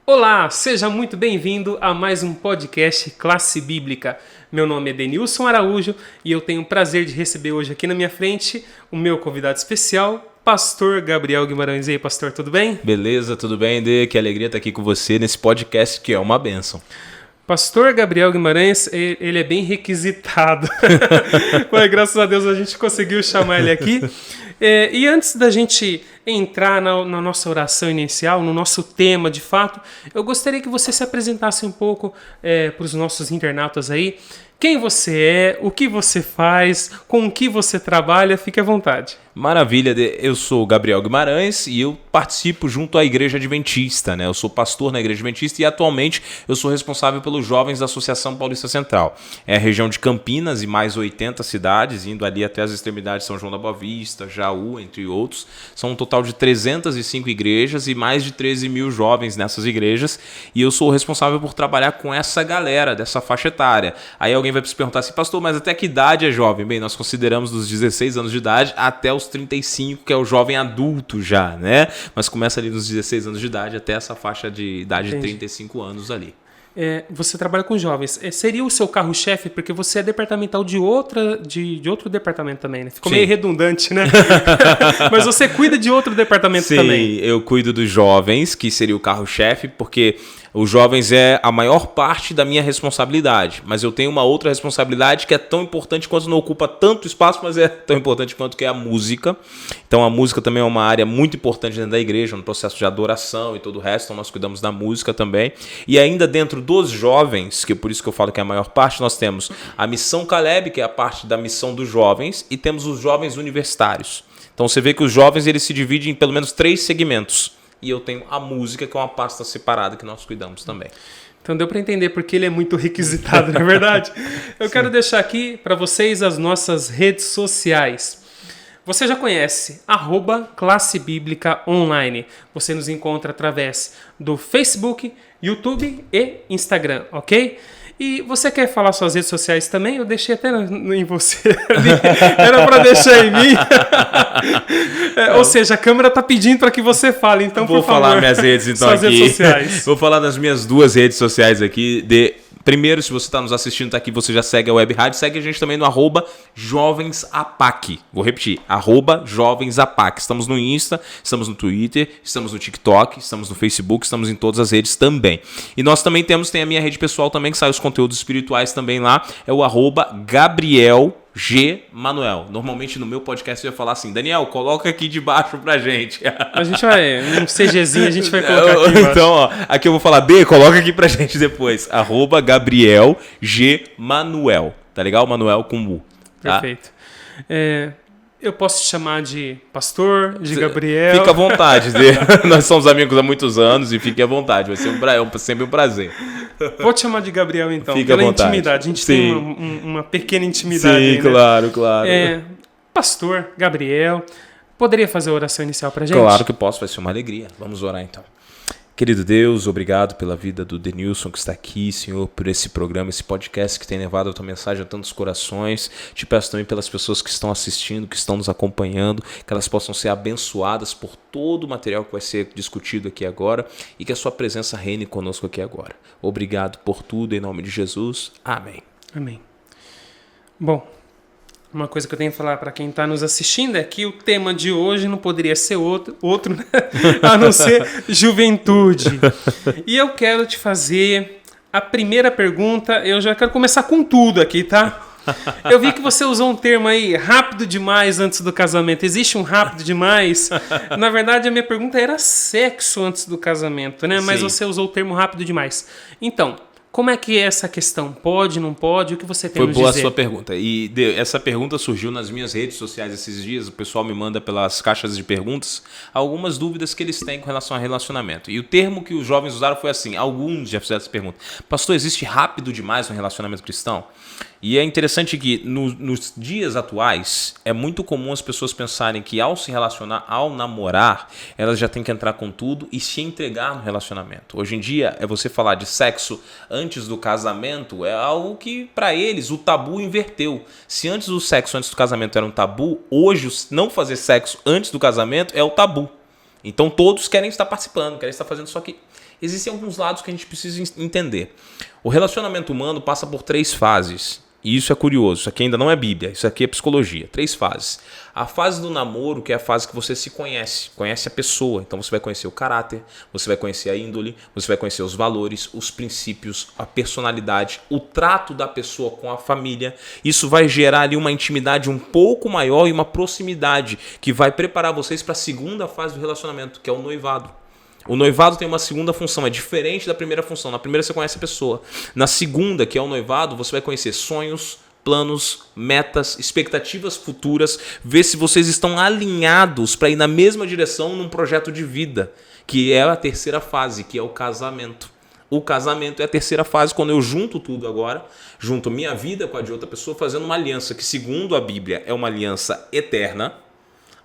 Olá, seja muito bem-vindo a mais um podcast Classe Bíblica. Meu nome é Denilson Araújo e eu tenho o prazer de receber hoje aqui na minha frente o meu convidado especial, Pastor Gabriel Guimarães. E aí, pastor, tudo bem? Beleza, tudo bem, Dê? Que alegria estar aqui com você nesse podcast que é uma bênção. Pastor Gabriel Guimarães, ele é bem requisitado. Mas, graças a Deus a gente conseguiu chamar ele aqui. E antes da gente entrar na nossa oração inicial, no nosso tema de fato, eu gostaria que você se apresentasse um pouco para os nossos internautas aí. Quem você é, o que você faz, com o que você trabalha, fique à vontade. Maravilha, eu sou Gabriel Guimarães e eu participo junto à Igreja Adventista, né? Eu sou pastor na Igreja Adventista e atualmente eu sou responsável pelos jovens da Associação Paulista Central. É a região de Campinas e mais 80 cidades, indo ali até as extremidades de São João da Boa Vista, Jaú, entre outros. São um total de 305 igrejas e mais de 13 mil jovens nessas igrejas e eu sou responsável por trabalhar com essa galera dessa faixa etária. Aí alguém vai se perguntar assim, pastor, mas até que idade é jovem? Bem, nós consideramos dos 16 anos de idade até os 35, que é o jovem adulto já, né? Mas começa ali nos 16 anos de idade até essa faixa de idade de 35 anos ali. Você trabalha com jovens. Seria o seu carro-chefe, porque você é departamental de outro departamento também, né? Ficou meio redundante, né? Mas você cuida de outro departamento também. Sim, eu cuido dos jovens, que seria o carro-chefe, porque os jovens é a maior parte da minha responsabilidade. Mas eu tenho uma outra responsabilidade que é tão importante quanto não ocupa tanto espaço, mas é tão importante quanto que é a música. Então a música também é uma área muito importante dentro da igreja, no processo de adoração e todo o resto. Então nós cuidamos da música também. E ainda dentro dos jovens, que é por isso que eu falo que é a maior parte, nós temos a Missão Caleb, que é a parte da missão dos jovens, e temos os jovens universitários. Então você vê que os jovens eles se dividem em pelo menos 3 segmentos. E eu tenho a música, que é uma pasta separada que nós cuidamos também. Então deu para entender porque ele é muito requisitado, não é verdade? Eu quero deixar aqui para vocês as nossas redes sociais. Você já conhece, @Classe Bíblica Online. Você nos encontra através do Facebook, YouTube e Instagram, ok? E você quer falar suas redes sociais também? Eu deixei até em você ali. Era para deixar em mim. Ou seja, a câmera tá pedindo para que você fale. Então, vou por favor, falar minhas redes então suas aqui. Redes sociais. Vou falar das minhas 2 redes sociais aqui. Primeiro, se você está nos assistindo, tá aqui, você já segue a Web Rádio. Segue a gente também no @JovensAPAC. Vou repetir, @JovensAPAC. Estamos no Insta, estamos no Twitter, estamos no TikTok, estamos no Facebook, estamos em todas as redes também. E nós também tem a minha rede pessoal também, que sai os conteúdos espirituais também lá. É o @Gabriel G. Manuel. Normalmente no meu podcast eu ia falar assim, Daniel, coloca aqui de baixo pra gente. A gente vai, um CGzinho a gente vai colocar aqui embaixo. Então, ó, aqui eu vou falar B, coloca aqui pra gente depois. @Gabriel G. Manuel. Tá legal? Manuel com U. Tá? Perfeito. Eu posso te chamar de pastor, de Gabriel. Fica à vontade. Nós somos amigos há muitos anos e fique à vontade. Vai ser sempre um prazer. Vou te chamar de Gabriel, então. Fica à vontade. Intimidade. A gente tem uma pequena intimidade. Sim, aí, né? Claro. Pastor Gabriel, poderia fazer a oração inicial pra gente? Claro que posso, vai ser uma alegria. Vamos orar, então. Querido Deus, obrigado pela vida do Denilson que está aqui, Senhor, por esse programa, esse podcast que tem levado a tua mensagem a tantos corações. Te peço também pelas pessoas que estão assistindo, que estão nos acompanhando, que elas possam ser abençoadas por todo o material que vai ser discutido aqui agora e que a sua presença reine conosco aqui agora. Obrigado por tudo, em nome de Jesus. Amém. Amém. Bom, uma coisa que eu tenho que falar para quem está nos assistindo é que o tema de hoje não poderia ser outro né? A não ser juventude. E eu quero te fazer a primeira pergunta. Eu já quero começar com tudo aqui, tá? Eu vi que você usou um termo aí, rápido demais antes do casamento. Existe um rápido demais? Na verdade, a minha pergunta era sexo antes do casamento, né? Mas você usou o termo rápido demais. Então, como é que é essa questão? Pode, não pode? O que você tem a nos dizer? Foi boa a sua pergunta. E essa pergunta surgiu nas minhas redes sociais esses dias. O pessoal me manda pelas caixas de perguntas algumas dúvidas que eles têm com relação a relacionamento. E o termo que os jovens usaram foi assim, alguns já fizeram essa pergunta. Pastor, existe rápido demais no relacionamento cristão? E é interessante que nos dias atuais é muito comum as pessoas pensarem que ao se relacionar, ao namorar, elas já têm que entrar com tudo e se entregar no relacionamento. Hoje em dia, você falar de sexo antes do casamento é algo que, para eles, o tabu inverteu. Se antes o sexo antes do casamento era um tabu, hoje não fazer sexo antes do casamento é o tabu. Então todos querem estar participando, querem estar fazendo, só que existem alguns lados que a gente precisa entender. O relacionamento humano passa por 3 fases. E isso é curioso, isso aqui ainda não é Bíblia, isso aqui é psicologia. 3 fases. A fase do namoro, que é a fase que você se conhece a pessoa. Então você vai conhecer o caráter, você vai conhecer a índole, você vai conhecer os valores, os princípios, a personalidade, o trato da pessoa com a família. Isso vai gerar ali uma intimidade um pouco maior e uma proximidade que vai preparar vocês para a segunda fase do relacionamento, que é o noivado. O noivado tem uma segunda função, é diferente da primeira função. Na primeira você conhece a pessoa. Na segunda, que é o noivado, você vai conhecer sonhos, planos, metas, expectativas futuras, ver se vocês estão alinhados para ir na mesma direção num projeto de vida, que é a terceira fase, que é o casamento. O casamento é a terceira fase, quando eu junto tudo agora, junto minha vida com a de outra pessoa, fazendo uma aliança que, segundo a Bíblia, é uma aliança eterna.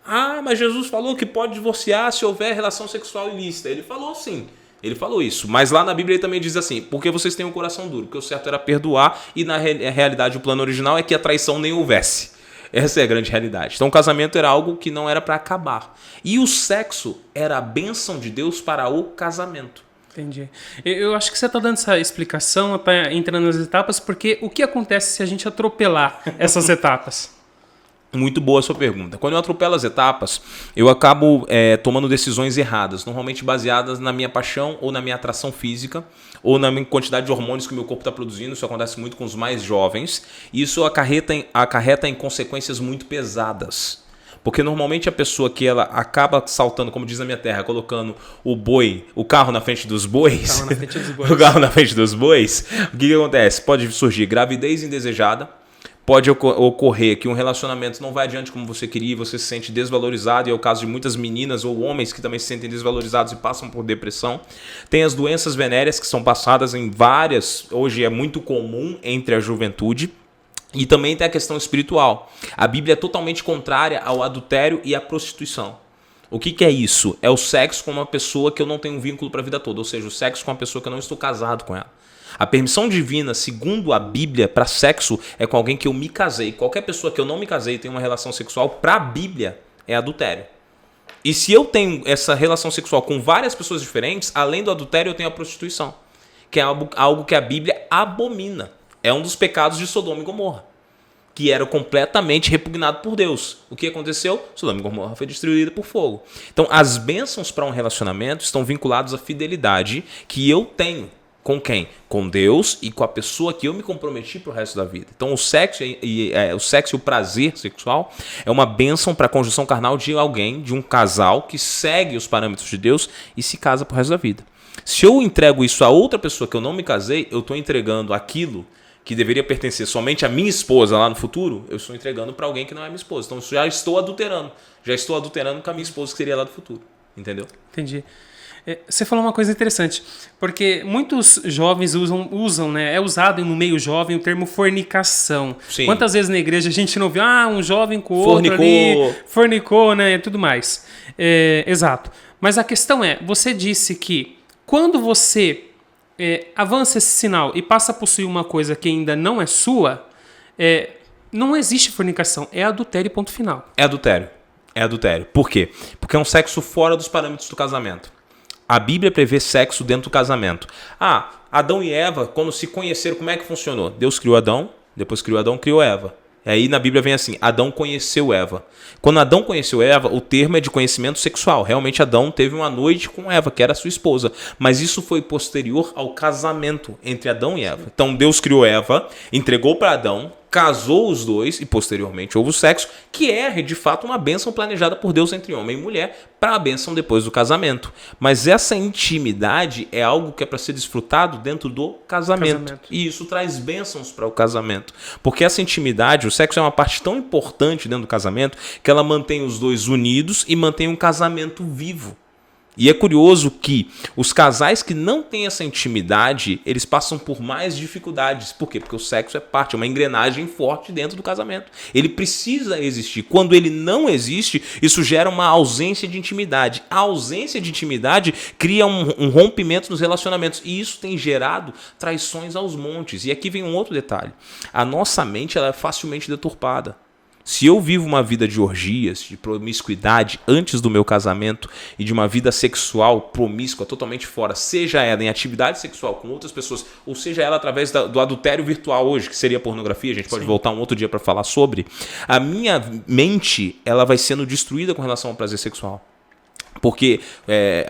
Ah, mas Jesus falou que pode divorciar se houver relação sexual ilícita. Ele falou sim, ele falou isso. Mas lá na Bíblia ele também diz assim, porque vocês têm um coração duro, porque o certo era perdoar e na realidade o plano original é que a traição nem houvesse. Essa é a grande realidade. Então o casamento era algo que não era para acabar. E o sexo era a bênção de Deus para o casamento. Entendi. Eu acho que você está dando essa explicação, está entrando nas etapas, porque o que acontece se a gente atropelar essas etapas? Muito boa a sua pergunta. Quando eu atropelo as etapas, eu acabo tomando decisões erradas, normalmente baseadas na minha paixão ou na minha atração física ou na minha quantidade de hormônios que o meu corpo está produzindo. Isso acontece muito com os mais jovens e isso acarreta em consequências muito pesadas. Porque normalmente a pessoa que ela acaba saltando, como diz na minha terra, colocando o carro na frente dos bois, o carro na frente dos bois, o que acontece? Pode surgir gravidez indesejada. Pode ocorrer que um relacionamento não vai adiante como você queria e você se sente desvalorizado, e é o caso de muitas meninas ou homens que também se sentem desvalorizados e passam por depressão. Tem as doenças venéreas que são passadas em várias, hoje é muito comum entre a juventude. E também tem a questão espiritual. A Bíblia é totalmente contrária ao adultério e à prostituição. O que é isso? É o sexo com uma pessoa que eu não tenho um vínculo para a vida toda, ou seja, o sexo com uma pessoa que eu não estou casado com ela. A permissão divina, segundo a Bíblia, para sexo é com alguém que eu me casei. Qualquer pessoa que eu não me casei e tem uma relação sexual, para a Bíblia, é adultério. E se eu tenho essa relação sexual com várias pessoas diferentes, além do adultério, eu tenho a prostituição, que é algo que a Bíblia abomina. É um dos pecados de Sodoma e Gomorra, que era completamente repugnado por Deus. O que aconteceu? Sodoma e Gomorra foi destruída por fogo. Então, as bênçãos para um relacionamento estão vinculadas à fidelidade que eu tenho. Com quem? Com Deus e com a pessoa que eu me comprometi para o resto da vida. Então o sexo e o prazer sexual é uma bênção para a conjunção carnal de alguém, de um casal que segue os parâmetros de Deus e se casa para o resto da vida. Se eu entrego isso a outra pessoa que eu não me casei, eu estou entregando aquilo que deveria pertencer somente à minha esposa lá no futuro, eu estou entregando para alguém que não é minha esposa. Então já estou adulterando com a minha esposa que seria lá do futuro. Entendeu? Entendi. Você falou uma coisa interessante, porque muitos jovens usam, né? É usado no meio jovem o termo fornicação. Sim. Quantas vezes na igreja a gente não viu, um jovem com outro ali, fornicou, né? Tudo mais. Exato. Mas a questão é, você disse que quando você avança esse sinal e passa a possuir uma coisa que ainda não é sua, não existe fornicação, é adultério, ponto final. É adultério. Por quê? Porque é um sexo fora dos parâmetros do casamento. A Bíblia prevê sexo dentro do casamento. Adão e Eva, quando se conheceram, como é que funcionou? Deus criou Adão, depois criou Adão, criou Eva. E aí na Bíblia vem assim, Adão conheceu Eva. Quando Adão conheceu Eva, o termo é de conhecimento sexual. Realmente Adão teve uma noite com Eva, que era sua esposa. Mas isso foi posterior ao casamento entre Adão e Eva. Então Deus criou Eva, entregou para Adão, casou os dois e posteriormente houve o sexo, que é de fato uma bênção planejada por Deus entre homem e mulher para a bênção depois do casamento. Mas essa intimidade é algo que é para ser desfrutado dentro do casamento. E isso traz bênçãos para o casamento. Porque essa intimidade, o sexo é uma parte tão importante dentro do casamento que ela mantém os dois unidos e mantém um casamento vivo. E é curioso que os casais que não têm essa intimidade, eles passam por mais dificuldades. Por quê? Porque o sexo é uma engrenagem forte dentro do casamento. Ele precisa existir. Quando ele não existe, isso gera uma ausência de intimidade. A ausência de intimidade cria um rompimento nos relacionamentos. E isso tem gerado traições aos montes. E aqui vem um outro detalhe. A nossa mente ela é facilmente deturpada. Se eu vivo uma vida de orgias, de promiscuidade antes do meu casamento e de uma vida sexual promíscua totalmente fora, seja ela em atividade sexual com outras pessoas, ou seja ela através do adultério virtual hoje, que seria pornografia, a gente pode voltar um outro dia para falar sobre, a minha mente ela vai sendo destruída com relação ao prazer sexual. Porque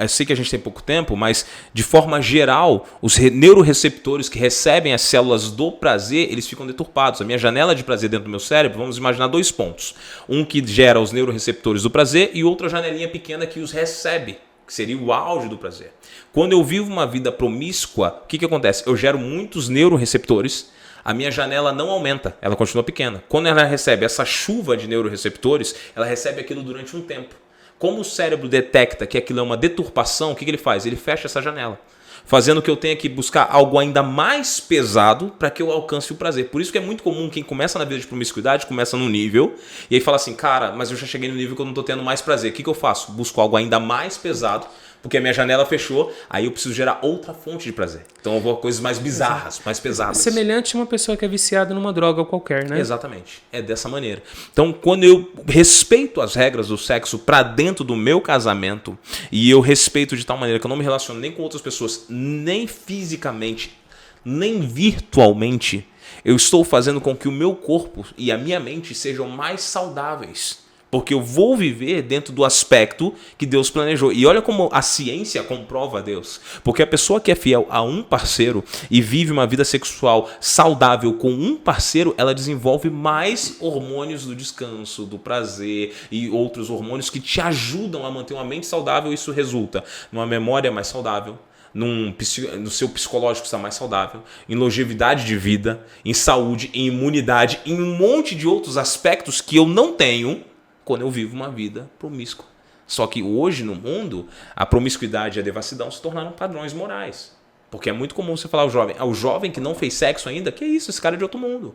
eu sei que a gente tem pouco tempo, mas de forma geral, os neuroreceptores que recebem as células do prazer, eles ficam deturpados. A minha janela de prazer dentro do meu cérebro, vamos imaginar 2 pontos. Um que gera os neuroreceptores do prazer e outra janelinha pequena que os recebe, que seria o auge do prazer. Quando eu vivo uma vida promíscua, o que acontece? Eu gero muitos neuroreceptores, a minha janela não aumenta, ela continua pequena. Quando ela recebe essa chuva de neuroreceptores, ela recebe aquilo durante um tempo. Como o cérebro detecta que aquilo é uma deturpação, o que ele faz? Ele fecha essa janela, fazendo que eu tenha que buscar algo ainda mais pesado para que eu alcance o prazer. Por isso que é muito comum quem começa na vida de promiscuidade, começa num nível, e aí fala assim, cara, mas eu já cheguei no nível que eu não estou tendo mais prazer. O que eu faço? Busco algo ainda mais pesado, porque a minha janela fechou, aí eu preciso gerar outra fonte de prazer. Então eu vou a coisas mais bizarras, mais pesadas. Semelhante a uma pessoa que é viciada numa droga qualquer, né? Exatamente. É dessa maneira. Então, quando eu respeito as regras do sexo para dentro do meu casamento, e eu respeito de tal maneira que eu não me relaciono nem com outras pessoas, nem fisicamente, nem virtualmente, eu estou fazendo com que o meu corpo e a minha mente sejam mais saudáveis. Porque eu vou viver dentro do aspecto que Deus planejou. E olha como a ciência comprova Deus. Porque a pessoa que é fiel a um parceiro e vive uma vida sexual saudável com um parceiro, ela desenvolve mais hormônios do descanso, do prazer e outros hormônios que te ajudam a manter uma mente saudável. Isso resulta numa memória mais saudável, no seu psicológico está mais saudável, em longevidade de vida, em saúde, em imunidade, em um monte de outros aspectos que eu não tenho quando eu vivo uma vida promíscua. Só que hoje no mundo, a promiscuidade e a devassidão se tornaram padrões morais. Porque é muito comum você falar ao jovem que não fez sexo ainda, que é isso, esse cara é de outro mundo.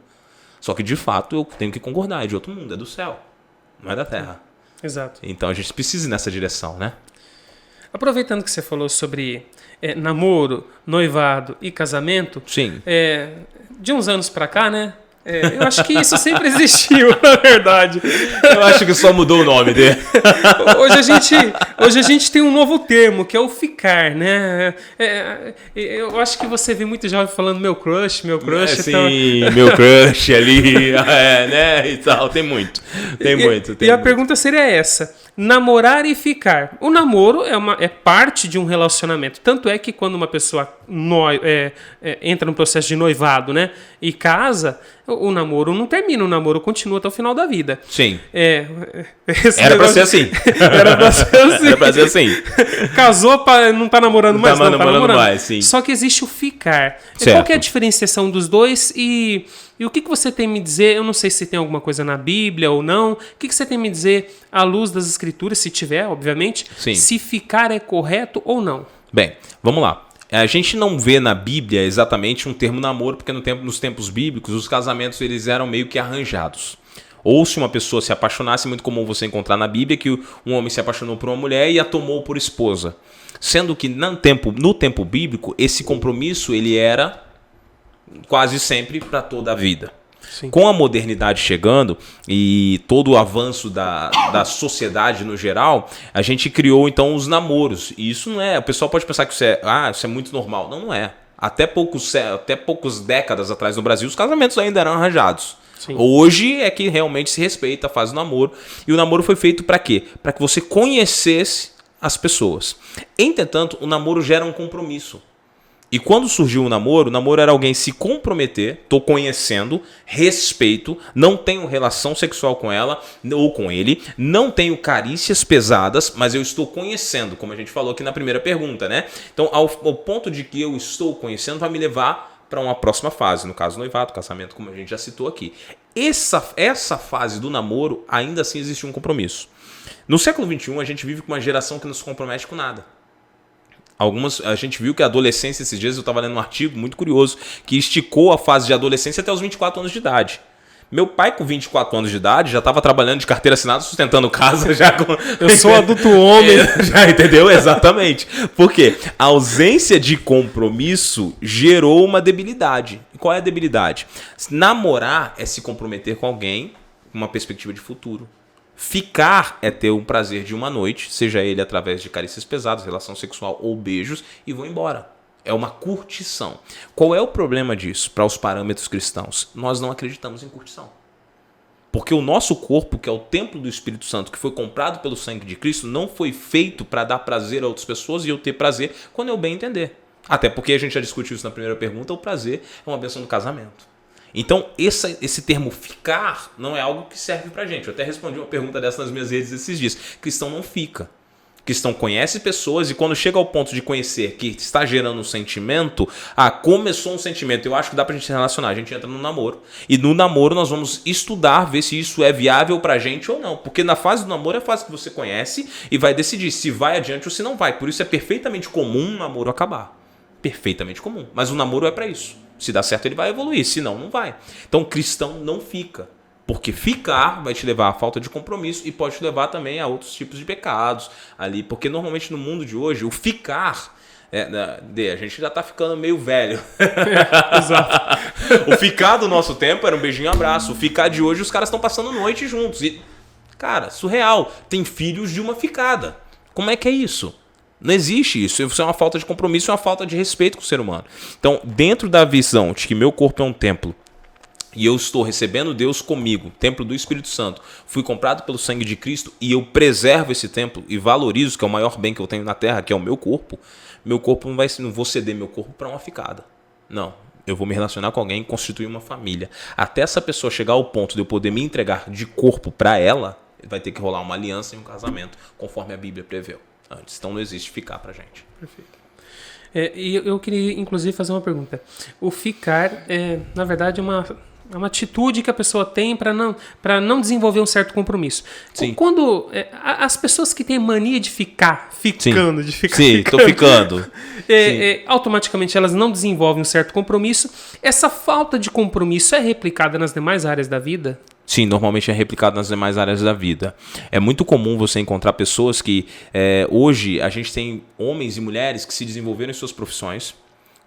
Só que de fato eu tenho que concordar, é de outro mundo, é do céu, não é da terra. Exato. Então a gente precisa ir nessa direção, né? Aproveitando que você falou sobre namoro, noivado e casamento, sim. De uns anos pra cá, né? Eu acho que isso sempre existiu, na verdade. Eu acho que só mudou o nome dele. Hoje a gente tem um novo termo, que é o ficar, né? Eu acho que você vê muito jovem falando meu crush. Sim, então... meu crush ali, né? E tal, tem muito. E a pergunta seria essa: namorar e ficar. O namoro é parte de um relacionamento. Tanto é que quando uma pessoa entra no processo de noivado, né, e casa, o namoro não termina, o namoro continua até o final da vida. Sim. Era pra ser assim. Era pra ser assim. Era pra ser assim. Casou, não tá namorando mais? Não tá namorando mais, sim. Só que existe o ficar. Certo. Qual que é a diferenciação dos dois e o que você tem a me dizer? Eu não sei se tem alguma coisa na Bíblia ou não. O que você tem a me dizer à luz das Escrituras, se tiver, obviamente, sim, se ficar é correto ou não? Bem, vamos lá. A gente não vê na Bíblia exatamente um termo namoro, porque nos tempos bíblicos os casamentos eles eram meio que arranjados. Ou se uma pessoa se apaixonasse, é muito comum você encontrar na Bíblia que um homem se apaixonou por uma mulher e a tomou por esposa. Sendo que no tempo bíblico esse compromisso ele era quase sempre para toda a vida. Sim. Com a modernidade chegando e todo o avanço da sociedade no geral, a gente criou então os namoros. E isso não é... O pessoal pode pensar que isso é muito normal. Não é. Até poucas décadas atrás no Brasil, os casamentos ainda eram arranjados. Sim. Hoje é que realmente se respeita, faz o namoro. E o namoro foi feito para quê? Para que você conhecesse as pessoas. Entretanto, o namoro gera um compromisso. E quando surgiu o namoro era alguém se comprometer, tô conhecendo, respeito, não tenho relação sexual com ela ou com ele, não tenho carícias pesadas, mas eu estou conhecendo, como a gente falou aqui na primeira pergunta, né? Então, ao ponto de que eu estou conhecendo, vai me levar para uma próxima fase, no caso noivado, casamento, como a gente já citou aqui. Essa fase do namoro, ainda assim existe um compromisso. No século XXI, a gente vive com uma geração que não se compromete com nada. A gente viu que a adolescência, esses dias eu estava lendo um artigo muito curioso, que esticou a fase de adolescência até os 24 anos de idade. Meu pai, com 24 anos de idade, já estava trabalhando de carteira assinada, sustentando casa. Eu sou adulto homem. Já entendeu? Exatamente. Por quê? A ausência de compromisso gerou uma debilidade. E qual é a debilidade? Namorar é se comprometer com alguém, uma perspectiva de futuro. Ficar é ter um prazer de uma noite, seja ele através de carícias pesadas, relação sexual ou beijos, e vou embora. É uma curtição. Qual é o problema disso para os parâmetros cristãos? Nós não acreditamos em curtição. Porque o nosso corpo, que é o templo do Espírito Santo, que foi comprado pelo sangue de Cristo, não foi feito para dar prazer a outras pessoas e eu ter prazer quando eu bem entender. Até porque a gente já discutiu isso na primeira pergunta, o prazer é uma bênção do casamento. Então, esse termo ficar não é algo que serve pra gente. Eu até respondi uma pergunta dessa nas minhas redes esses dias. Cristão não fica. Cristão conhece pessoas e quando chega ao ponto de conhecer que está gerando um sentimento, começou um sentimento, eu acho que dá pra gente se relacionar, a gente entra no namoro. E no namoro nós vamos estudar, ver se isso é viável pra gente ou não. Porque na fase do namoro é a fase que você conhece e vai decidir se vai adiante ou se não vai. Por isso é perfeitamente comum um namoro acabar. Perfeitamente comum. Mas o namoro é pra isso. Se dá certo ele vai evoluir, se não, não vai. Então cristão não fica. Porque ficar vai te levar à falta de compromisso e pode te levar também a outros tipos de pecados ali. Porque normalmente no mundo de hoje, o ficar... a gente já tá ficando meio velho. Exato. O ficar do nosso tempo era um beijinho e abraço. O ficar de hoje, os caras estão passando noite juntos. E, cara, surreal. Tem filhos de uma ficada. Como é que é isso? Não existe isso. Isso é uma falta de compromisso e uma falta de respeito com o ser humano. Então, dentro da visão de que meu corpo é um templo, e eu estou recebendo Deus comigo, templo do Espírito Santo, fui comprado pelo sangue de Cristo e eu preservo esse templo e valorizo, que é o maior bem que eu tenho na terra, que é o meu corpo não vou ceder meu corpo para uma ficada. Não, eu vou me relacionar com alguém e constituir uma família. Até essa pessoa chegar ao ponto de eu poder me entregar de corpo para ela, vai ter que rolar uma aliança e um casamento, conforme a Bíblia preveu antes. Então não existe ficar pra gente. Perfeito. E eu queria, inclusive, fazer uma pergunta. O ficar, na verdade, é uma atitude que a pessoa tem para não desenvolver um certo compromisso. Sim. Quando as pessoas que têm mania de ficar ficando, tô ficando. Automaticamente elas não desenvolvem um certo compromisso. Essa falta de compromisso é replicada nas demais áreas da vida? Sim, normalmente é replicado nas demais áreas da vida. É muito comum você encontrar pessoas que... hoje a gente tem homens e mulheres que se desenvolveram em suas profissões,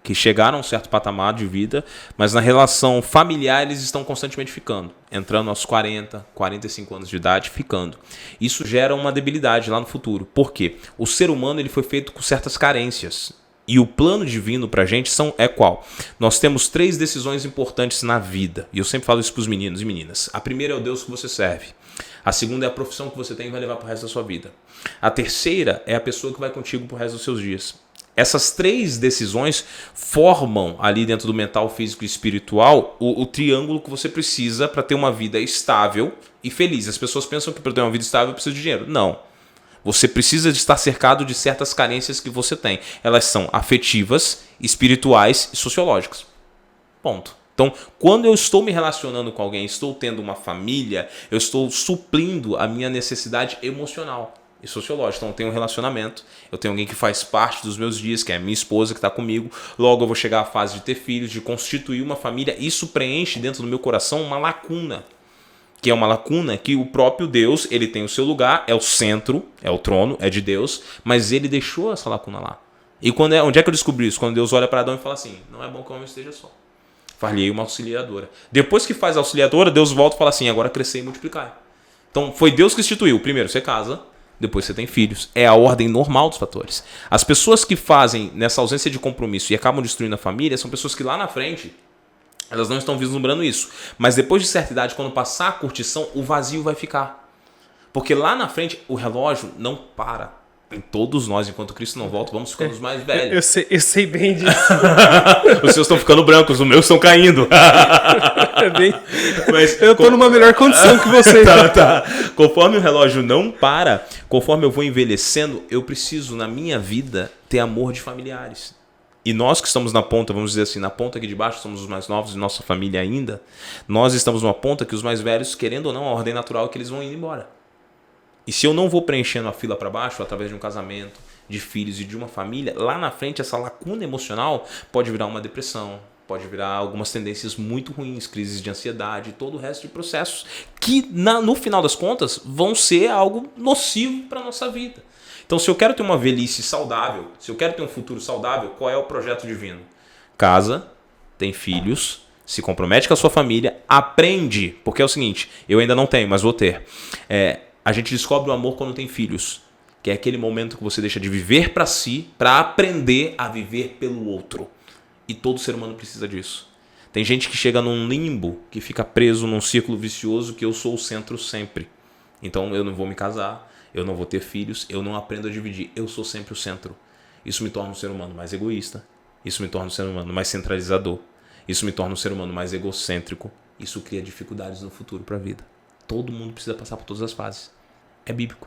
que chegaram a um certo patamar de vida, mas na relação familiar eles estão constantemente ficando. Entrando aos 40, 45 anos de idade, ficando. Isso gera uma debilidade lá no futuro. Por quê? O ser humano ele foi feito com certas carências. E o plano divino pra gente é qual? Nós temos 3 decisões importantes na vida. E eu sempre falo isso pros meninos e meninas. A primeira é o Deus que você serve. A segunda é a profissão que você tem e vai levar pro resto da sua vida. A terceira é a pessoa que vai contigo pro resto dos seus dias. Essas 3 decisões formam ali dentro do mental, físico e espiritual o triângulo que você precisa para ter uma vida estável e feliz. As pessoas pensam que para ter uma vida estável eu preciso de dinheiro. Não. Você precisa de estar cercado de certas carências que você tem. Elas são afetivas, espirituais e sociológicas. Ponto. Então, quando eu estou me relacionando com alguém, estou tendo uma família, eu estou suprindo a minha necessidade emocional e sociológica. Então, eu tenho um relacionamento, eu tenho alguém que faz parte dos meus dias, que é a minha esposa que está comigo. Logo, eu vou chegar à fase de ter filhos, de constituir uma família. Isso preenche dentro do meu coração uma lacuna. Que é uma lacuna que o próprio Deus, ele tem o seu lugar, é o centro, é o trono, é de Deus, mas ele deixou essa lacuna lá. E onde é que eu descobri isso? Quando Deus olha para Adão e fala assim, não é bom que o homem esteja só. Far-lhe-ei uma auxiliadora. Depois que faz a auxiliadora, Deus volta e fala assim, agora crescer e multiplicar. Então foi Deus que instituiu. Primeiro você casa, depois você tem filhos. É a ordem normal dos fatores. As pessoas que fazem nessa ausência de compromisso e acabam destruindo a família são pessoas que lá na frente... elas não estão vislumbrando isso. Mas depois de certa idade, quando passar a curtição, o vazio vai ficar. Porque lá na frente, o relógio não para. Em todos nós, enquanto Cristo não volta, vamos ficando os mais velhos. Eu sei bem disso. Os seus estão ficando brancos, os meus estão caindo. Mas, eu estou numa melhor condição que você. Tá. Conforme o relógio não para, conforme eu vou envelhecendo, eu preciso, na minha vida, ter amor de familiares. E nós que estamos na ponta, vamos dizer assim, na ponta aqui de baixo, somos os mais novos de nossa família ainda, nós estamos numa ponta que os mais velhos, querendo ou não, a ordem natural é que eles vão indo embora. E se eu não vou preenchendo a fila para baixo, através de um casamento, de filhos e de uma família, lá na frente essa lacuna emocional pode virar uma depressão, pode virar algumas tendências muito ruins, crises de ansiedade, todo o resto de processos que, no final das contas, vão ser algo nocivo para a nossa vida. Então, se eu quero ter uma velhice saudável, se eu quero ter um futuro saudável, qual é o projeto divino? Casa, tem filhos, Se compromete com a sua família, aprende, porque é o seguinte, eu ainda não tenho, mas vou ter. A gente descobre o amor quando tem filhos, que é aquele momento que você deixa de viver para si, para aprender a viver pelo outro. E todo ser humano precisa disso. Tem gente que chega num limbo, que fica preso num círculo vicioso, que eu sou o centro sempre. Então eu não vou me casar, eu não vou ter filhos, eu não aprendo a dividir, eu sou sempre o centro. Isso me torna um ser humano mais egoísta, isso me torna um ser humano mais centralizador, isso me torna um ser humano mais egocêntrico, isso cria dificuldades no futuro para a vida. Todo mundo precisa passar por todas as fases. É bíblico.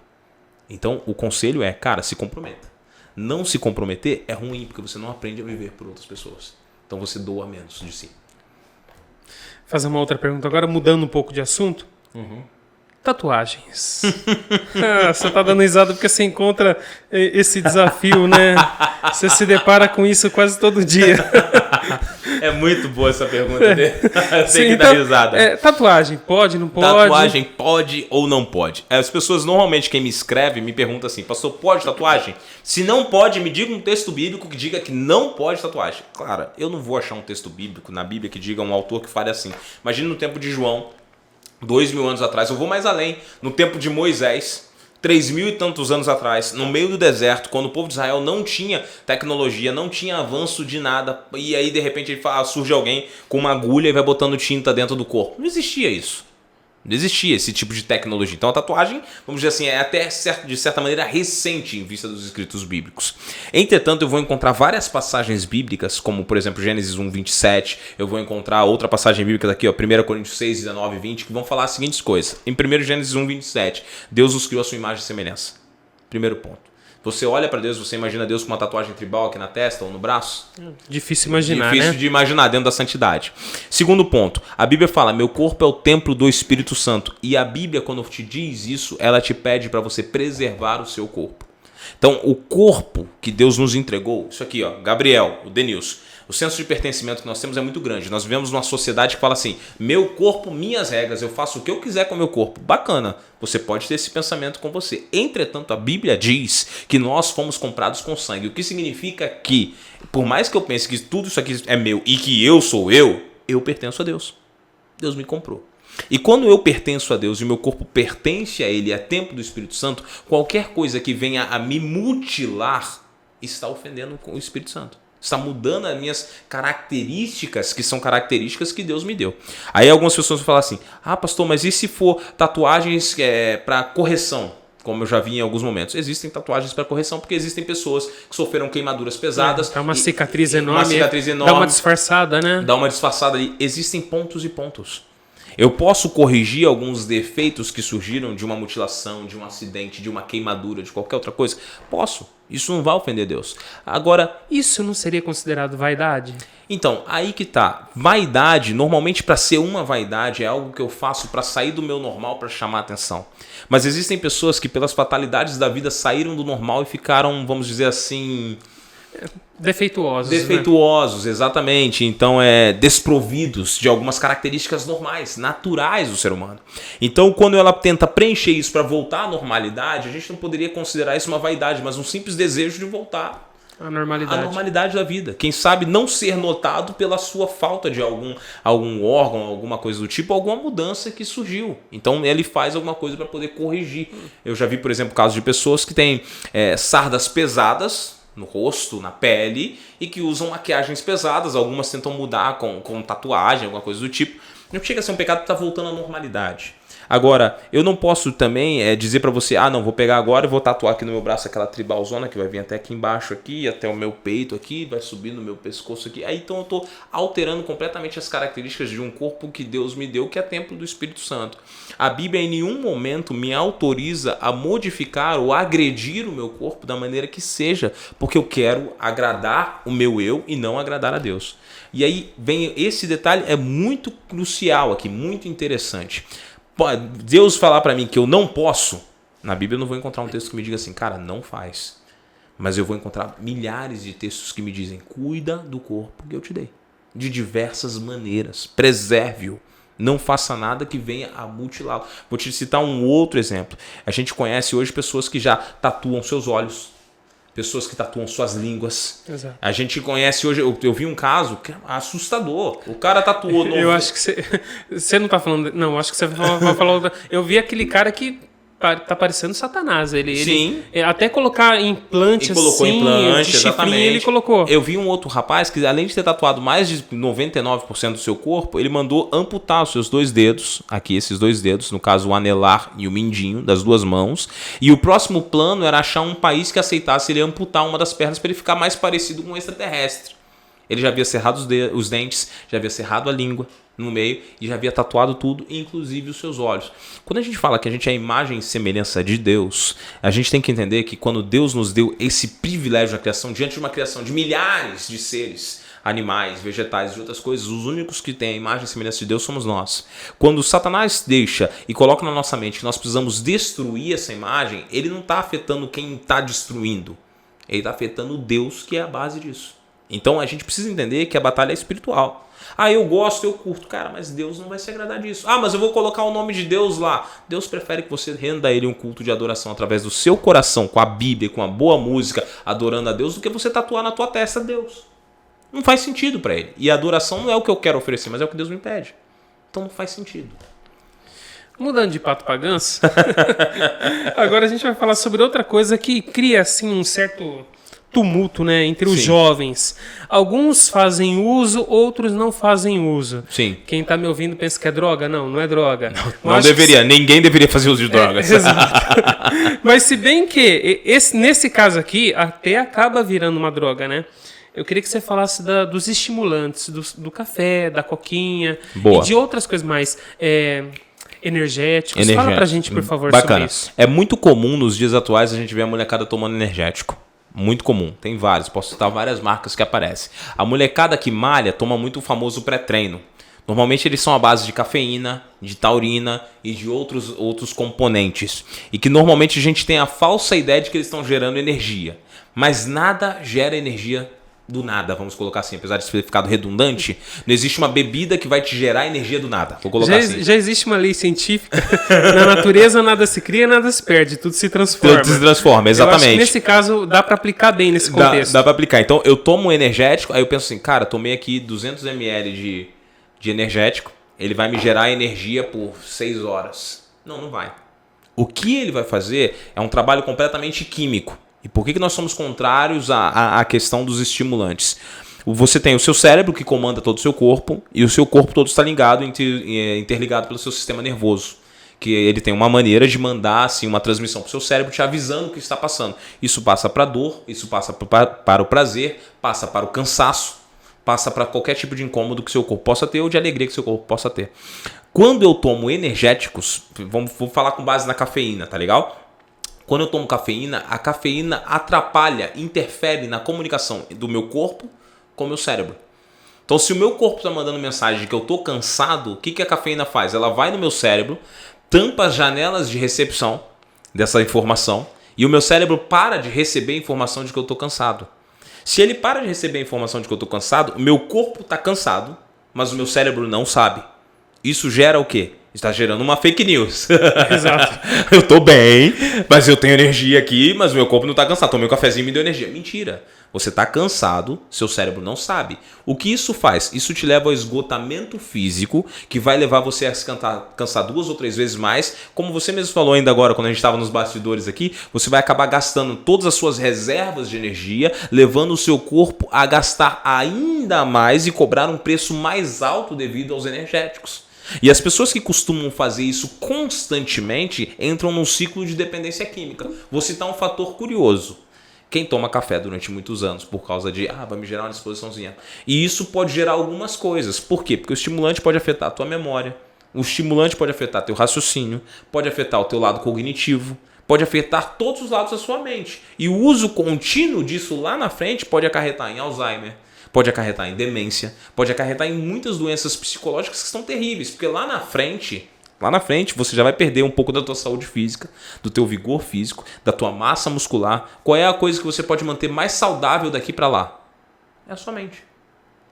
Então o conselho é, cara, se comprometa. Não se comprometer é ruim, porque você não aprende a viver por outras pessoas. Então você doa menos de si. Fazer uma outra pergunta agora, mudando um pouco de assunto. Tatuagens. Você tá dando risada porque você encontra esse desafio, né? Você se depara com isso quase todo dia. É muito boa essa pergunta dele. Tem que dar risada. Tatuagem, pode, não pode? Tatuagem pode ou não pode? As pessoas normalmente, quem me escreve, me pergunta assim, pastor, pode tatuagem? Se não pode, me diga um texto bíblico que diga que não pode tatuagem. Claro, eu não vou achar um texto bíblico na Bíblia que diga um autor que fale assim. Imagina no tempo de João, 2000 anos atrás, eu vou mais além, no tempo de Moisés, 3000 e tantos anos atrás, no meio do deserto, quando o povo de Israel não tinha tecnologia, não tinha avanço de nada, e aí de repente surge alguém com uma agulha e vai botando tinta dentro do corpo. Não existia isso. Não existia esse tipo de tecnologia. Então a tatuagem, vamos dizer assim, é até de certa maneira recente em vista dos escritos bíblicos. Entretanto, eu vou encontrar várias passagens bíblicas, como por exemplo Gênesis 1, 27, eu vou encontrar outra passagem bíblica daqui, 1 Coríntios 6, 19 e 20, que vão falar as seguintes coisas. Em 1 Gênesis 1, 27, Deus nos criou a sua imagem e semelhança. Primeiro ponto. Você olha para Deus, você imagina Deus com uma tatuagem tribal aqui na testa ou no braço? Difícil imaginar, Difícil de imaginar dentro da santidade. Segundo ponto, a Bíblia fala, meu corpo é o templo do Espírito Santo. E a Bíblia, quando te diz isso, ela te pede para você preservar o seu corpo. Então, o corpo que Deus nos entregou, isso aqui, Gabriel, o Denilson, o senso de pertencimento que nós temos é muito grande. Nós vivemos numa sociedade que fala assim, meu corpo, minhas regras, eu faço o que eu quiser com o meu corpo. Bacana, você pode ter esse pensamento com você. Entretanto, a Bíblia diz que nós fomos comprados com sangue. O que significa que, por mais que eu pense que tudo isso aqui é meu e que eu sou eu pertenço a Deus. Deus me comprou. E quando eu pertenço a Deus e o meu corpo pertence a Ele, é templo do Espírito Santo, qualquer coisa que venha a me mutilar está ofendendo o Espírito Santo. Está mudando as minhas características, que são características que Deus me deu. Aí algumas pessoas vão falar assim, pastor, mas e se for tatuagens para correção? Como eu já vi em alguns momentos. Existem tatuagens para correção, porque existem pessoas que sofreram queimaduras pesadas. Dá uma cicatriz enorme. Uma cicatriz enorme. Dá uma disfarçada, né? Dá uma disfarçada ali. Existem pontos e pontos. Eu posso corrigir alguns defeitos que surgiram de uma mutilação, de um acidente, de uma queimadura, de qualquer outra coisa? Posso. Isso não vai ofender Deus. Agora, isso não seria considerado vaidade? Então, aí que tá. Vaidade, normalmente para ser uma vaidade, é algo que eu faço para sair do meu normal, para chamar atenção. Mas existem pessoas que pelas fatalidades da vida saíram do normal e ficaram, vamos dizer assim... Defeituosos, né? Exatamente. Então, desprovidos de algumas características normais, naturais do ser humano. Então, quando ela tenta preencher isso para voltar à normalidade, a gente não poderia considerar isso uma vaidade, mas um simples desejo de voltar à normalidade da vida. Quem sabe não ser notado pela sua falta de algum órgão, alguma coisa do tipo, alguma mudança que surgiu. Então, ele faz alguma coisa para poder corrigir. Eu já vi, por exemplo, casos de pessoas que têm sardas pesadas no rosto, na pele, e que usam maquiagens pesadas. Algumas tentam mudar com tatuagem, alguma coisa do tipo. Não chega a ser um pecado que está voltando à normalidade. Agora, eu não posso também dizer para você, não, vou pegar agora e vou tatuar aqui no meu braço aquela tribalzona que vai vir até aqui embaixo, aqui, até o meu peito aqui, vai subir no meu pescoço aqui. Aí então eu estou alterando completamente as características de um corpo que Deus me deu, que é templo do Espírito Santo. A Bíblia em nenhum momento me autoriza a modificar ou agredir o meu corpo da maneira que seja, porque eu quero agradar o meu eu e não agradar a Deus. E aí vem esse detalhe, é muito crucial aqui, muito interessante. Deus falar para mim que eu não posso, na Bíblia eu não vou encontrar um texto que me diga assim, cara, não faz. Mas eu vou encontrar milhares de textos que me dizem, cuida do corpo que eu te dei. De diversas maneiras, preserve-o. Não faça nada que venha a mutilá-lo. Vou te citar um outro exemplo. A gente conhece hoje pessoas que já tatuam seus olhos. pessoas que tatuam suas línguas. Exato. A gente conhece hoje, eu vi um caso que é assustador. O cara tatuou... Eu acho que você não tá falando... Não, acho que você vai falar outra... Eu vi aquele cara que tá parecendo Satanás. Sim. Ele até colocar implante Ele colocou assim, implante, de chifrinho, exatamente. ele colocou. Eu vi um outro rapaz que, além de ter tatuado mais de 99% do seu corpo, ele mandou amputar os seus 2 dedos, aqui esses 2 dedos, no caso o anelar e o mindinho, das 2 mãos. E o próximo plano era achar um país que aceitasse ele amputar uma das pernas para ele ficar mais parecido com um extraterrestre. Ele já havia cerrado os dentes, já havia cerrado a língua no meio e já havia tatuado tudo, inclusive os seus olhos. Quando a gente fala que a gente é a imagem e semelhança de Deus, a gente tem que entender que quando Deus nos deu esse privilégio da criação, diante de uma criação de milhares de seres, animais, vegetais e outras coisas, os únicos que têm a imagem e semelhança de Deus somos nós. Quando Satanás deixa e coloca na nossa mente que nós precisamos destruir essa imagem, ele não está afetando quem está destruindo, ele está afetando o Deus que é a base disso. Então a gente precisa entender que a batalha é espiritual. Ah, eu gosto, eu curto. Cara, mas Deus não vai se agradar disso. Ah, mas eu vou colocar o nome de Deus lá. Deus prefere que você renda a Ele um culto de adoração através do seu coração, com a Bíblia, com a boa música, adorando a Deus, do que você tatuar na tua testa Deus. Não faz sentido para Ele. E a adoração não é o que eu quero oferecer, mas é o que Deus me pede. Então não faz sentido. Mudando de pato pra ganso, agora a gente vai falar sobre outra coisa que cria assim um certo tumulto, né, entre os jovens. Alguns fazem uso, outros não fazem uso. Sim. Quem tá me ouvindo pensa que é droga? Não, não é droga. Não deveria, ninguém deveria fazer uso de drogas. Exato. Mas se bem que nesse caso aqui até acaba virando uma droga, né? Eu queria que você falasse dos estimulantes, do café, da coquinha. Boa. E de outras coisas mais energéticos. Fala pra gente, por favor, Bacana. sobre isso. É muito comum nos dias atuais a gente ver a molecada tomando energético. Muito comum, tem vários, posso citar várias marcas que aparecem. A molecada que malha toma muito o famoso pré-treino. Normalmente eles são à base de cafeína, de taurina e de outros componentes. E que normalmente a gente tem a falsa ideia de que eles estão gerando energia. Mas nada gera energia do nada, vamos colocar assim. Apesar de ter ficado redundante, não existe uma bebida que vai te gerar energia do nada. Vou colocar assim. Já existe uma lei científica. Na natureza nada se cria, nada se perde. Tudo se transforma. Tudo se transforma, exatamente. Eu acho que nesse caso dá para aplicar bem nesse contexto. Dá para aplicar. Então eu tomo um energético, aí eu penso assim, cara, tomei aqui 200 ml de energético, ele vai me gerar energia por 6 horas. Não vai. O que ele vai fazer é um trabalho completamente químico. E por que nós somos contrários à questão dos estimulantes? Você tem o seu cérebro que comanda todo o seu corpo e o seu corpo todo está interligado pelo seu sistema nervoso. Que ele tem uma maneira de mandar assim, uma transmissão para o seu cérebro te avisando o que está passando. Isso passa para a dor, isso passa para o prazer, passa para o cansaço, passa para qualquer tipo de incômodo que seu corpo possa ter ou de alegria que seu corpo possa ter. Quando eu tomo energéticos, vou falar com base na cafeína, tá legal? Quando eu tomo cafeína, a cafeína atrapalha, interfere na comunicação do meu corpo com o meu cérebro. Então, se o meu corpo está mandando mensagem de que eu estou cansado, o que a cafeína faz? Ela vai no meu cérebro, tampa as janelas de recepção dessa informação e o meu cérebro para de receber a informação de que eu estou cansado. Se ele para de receber a informação de que eu estou cansado, o meu corpo está cansado, mas o meu cérebro não sabe. Isso gera o quê? Está gerando uma fake news. Exato. Eu estou bem, mas eu tenho energia aqui, mas o meu corpo não está cansado. Tomei um cafezinho e me deu energia. Mentira. Você está cansado, seu cérebro não sabe. O que isso faz? Isso te leva ao esgotamento físico, que vai levar você a se cansar 2 ou 3 vezes mais. Como você mesmo falou ainda agora, quando a gente estava nos bastidores aqui, você vai acabar gastando todas as suas reservas de energia, levando o seu corpo a gastar ainda mais e cobrar um preço mais alto devido aos energéticos. E as pessoas que costumam fazer isso constantemente entram num ciclo de dependência química. Vou citar um fator curioso. Quem toma café durante muitos anos por causa de, vai me gerar uma disposiçãozinha. E isso pode gerar algumas coisas. Por quê? Porque o estimulante pode afetar a tua memória, o estimulante pode afetar teu raciocínio, pode afetar o teu lado cognitivo, pode afetar todos os lados da sua mente. E o uso contínuo disso lá na frente pode acarretar em Alzheimer, pode acarretar em demência, pode acarretar em muitas doenças psicológicas que são terríveis, porque lá na frente você já vai perder um pouco da tua saúde física, do teu vigor físico, da tua massa muscular. Qual é a coisa que você pode manter mais saudável daqui para lá? É a sua mente.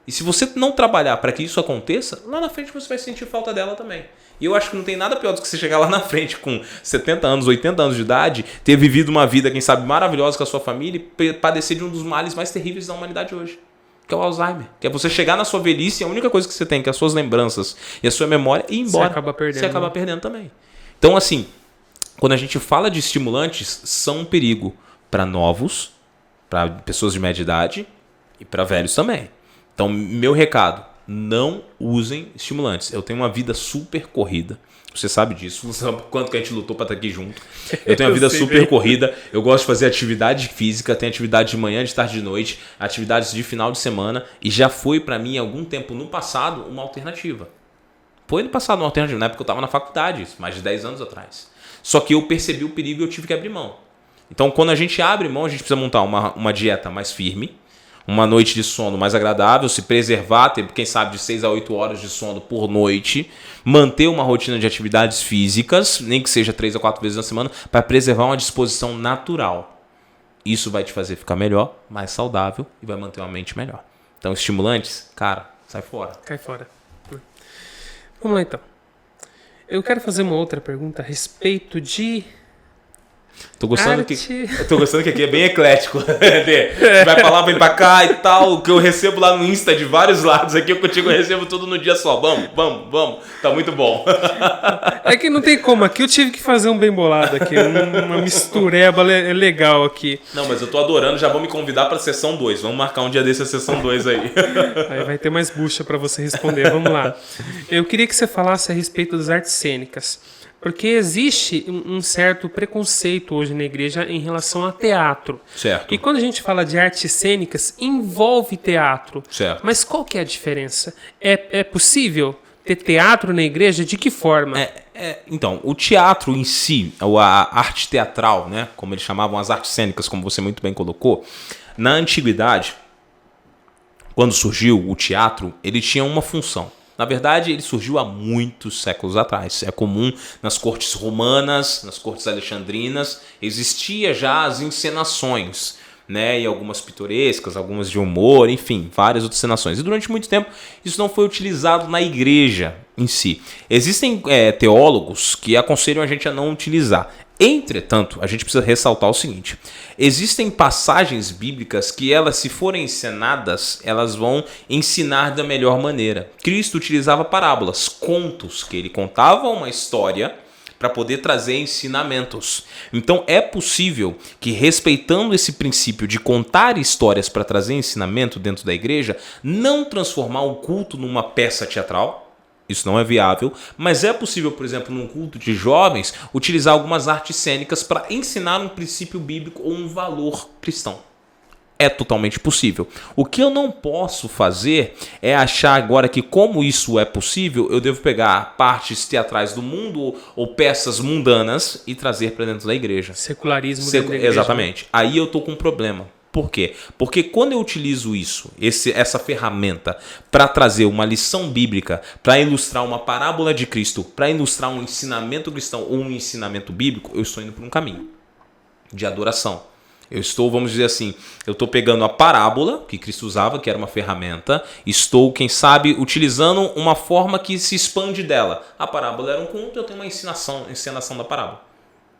E se você não trabalhar para que isso aconteça, lá na frente você vai sentir falta dela também. E eu acho que não tem nada pior do que você chegar lá na frente com 70 anos, 80 anos de idade, ter vivido uma vida, quem sabe, maravilhosa com a sua família e padecer de um dos males mais terríveis da humanidade hoje, que é o Alzheimer. Que é você chegar na sua velhice e a única coisa que você tem, que é as suas lembranças e a sua memória, e ir embora. Você acaba perdendo também. Então, assim, quando a gente fala de estimulantes, são um perigo para novos, para pessoas de média idade e para velhos também. Então, meu recado, não usem estimulantes. Eu tenho uma vida super corrida. Você sabe disso. Você sabe quanto que a gente lutou para estar aqui junto. Eu tenho uma vida super corrida. Eu gosto de fazer atividade física. Tenho atividade de manhã, de tarde, de noite. Atividades de final de semana. E já foi para mim, algum tempo no passado, uma alternativa. Foi no passado uma alternativa. Na época eu estava na faculdade, mais de 10 anos atrás. Só que eu percebi o perigo e eu tive que abrir mão. Então, quando a gente abre mão, a gente precisa montar uma dieta mais firme. Uma noite de sono mais agradável, se preservar, ter, quem sabe, de 6 a 8 horas de sono por noite, manter uma rotina de atividades físicas, nem que seja 3 a 4 vezes na semana, para preservar uma disposição natural. Isso vai te fazer ficar melhor, mais saudável e vai manter uma mente melhor. Então, estimulantes, cara, sai fora. Cai fora. Vamos lá, então. Eu quero fazer uma outra pergunta a respeito de... Tô gostando que aqui é bem eclético. Você vai falar, vem pra cá e tal. O que eu recebo lá no Insta de vários lados aqui, eu contigo eu recebo tudo no dia só. Vamos. Tá muito bom. É que não tem como. Aqui eu tive que fazer um bem bolado aqui. Uma mistureba legal aqui. Não, mas eu tô adorando. Já vou me convidar pra sessão 2. Vamos marcar um dia desse a sessão 2 aí. Aí vai ter mais bucha pra você responder. Vamos lá. Eu queria que você falasse a respeito das artes cênicas. Porque existe um certo preconceito hoje na igreja em relação a teatro. Certo. E quando a gente fala de artes cênicas, envolve teatro. Certo. Mas qual que é a diferença? É possível ter teatro na igreja? De que forma? Então, o teatro em si, ou a arte teatral, né, como eles chamavam as artes cênicas, como você muito bem colocou, na antiguidade, quando surgiu o teatro, ele tinha uma função. Na verdade, ele surgiu há muitos séculos atrás. É comum nas cortes romanas, nas cortes alexandrinas, existia já as encenações, né? E algumas pitorescas, algumas de humor, enfim, várias outras encenações. E durante muito tempo, isso não foi utilizado na igreja em si. Existem teólogos que aconselham a gente a não utilizar. Entretanto, a gente precisa ressaltar o seguinte: existem passagens bíblicas que elas, se forem encenadas, elas vão ensinar da melhor maneira. Cristo utilizava parábolas, contos, que ele contava uma história para poder trazer ensinamentos. Então é possível que, respeitando esse princípio de contar histórias para trazer ensinamento dentro da igreja, não transformar o culto numa peça teatral. Isso não é viável, mas é possível, por exemplo, num culto de jovens, utilizar algumas artes cênicas para ensinar um princípio bíblico ou um valor cristão. É totalmente possível. O que eu não posso fazer é achar agora que, como isso é possível, eu devo pegar partes teatrais do mundo ou peças mundanas e trazer para dentro da igreja. Secularismo dentro da igreja. Exatamente. Aí eu estou com um problema. Por quê? Porque quando eu utilizo essa ferramenta para trazer uma lição bíblica, para ilustrar uma parábola de Cristo, para ilustrar um ensinamento cristão ou um ensinamento bíblico, eu estou indo por um caminho de adoração. Eu estou, vamos dizer assim, eu estou pegando a parábola que Cristo usava, que era uma ferramenta, estou, quem sabe, utilizando uma forma que se expande dela. A parábola era um conto, eu tenho uma encenação da parábola.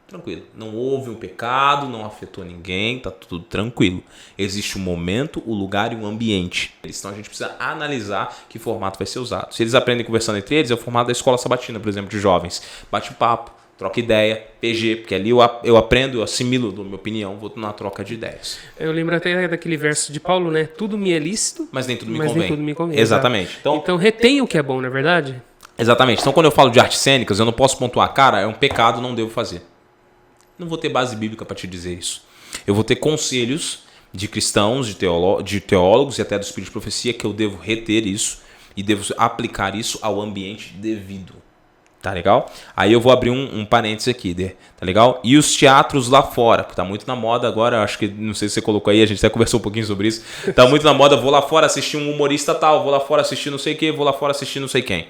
Tranquilo. Não houve um pecado, não afetou ninguém, tá tudo tranquilo. Existe um momento, o lugar e o ambiente. Então a gente precisa analisar que formato vai ser usado. Se eles aprendem conversando entre eles, é o formato da escola sabatina, por exemplo, de jovens. Bate papo, troca ideia, PG, porque ali eu aprendo, eu assimilo, da minha opinião, vou na troca de ideias. Eu lembro até daquele verso de Paulo, né? Tudo me é lícito, mas nem tudo me convém. Nem tudo me convém. Exatamente. Então retém o que é bom, não é verdade? Exatamente. Então quando eu falo de artes cênicas, eu não posso pontuar, cara, é um pecado, não devo fazer. Não vou ter base bíblica para te dizer isso. Eu vou ter conselhos de cristãos, de teólogos e até do Espírito de Profecia que eu devo reter isso e devo aplicar isso ao ambiente devido. Tá legal? Aí eu vou abrir um parênteses aqui, tá legal? E os teatros lá fora, que tá muito na moda agora, acho que, não sei se você colocou aí, a gente até conversou um pouquinho sobre isso. Tá muito na moda, vou lá fora assistir um humorista tal, vou lá fora assistir não sei o que, vou lá fora assistir não sei quem.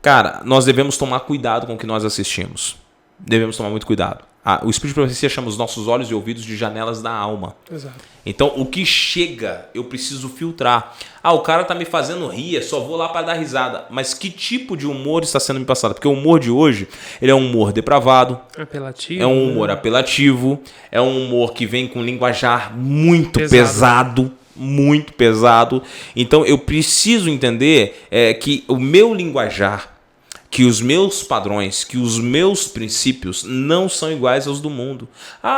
Cara, nós devemos tomar cuidado com o que nós assistimos. Devemos tomar muito cuidado. O Espírito de Profecia chama os nossos olhos e ouvidos de janelas da alma. Exato. Então, o que chega, eu preciso filtrar. O cara tá me fazendo rir, só vou lá para dar risada. Mas que tipo de humor está sendo me passado? Porque o humor de hoje, ele é um humor depravado. Apelativo. É um humor apelativo. É um humor que vem com linguajar muito pesado. Muito pesado. Então, eu preciso entender que o meu linguajar, que os meus padrões, que os meus princípios não são iguais aos do mundo.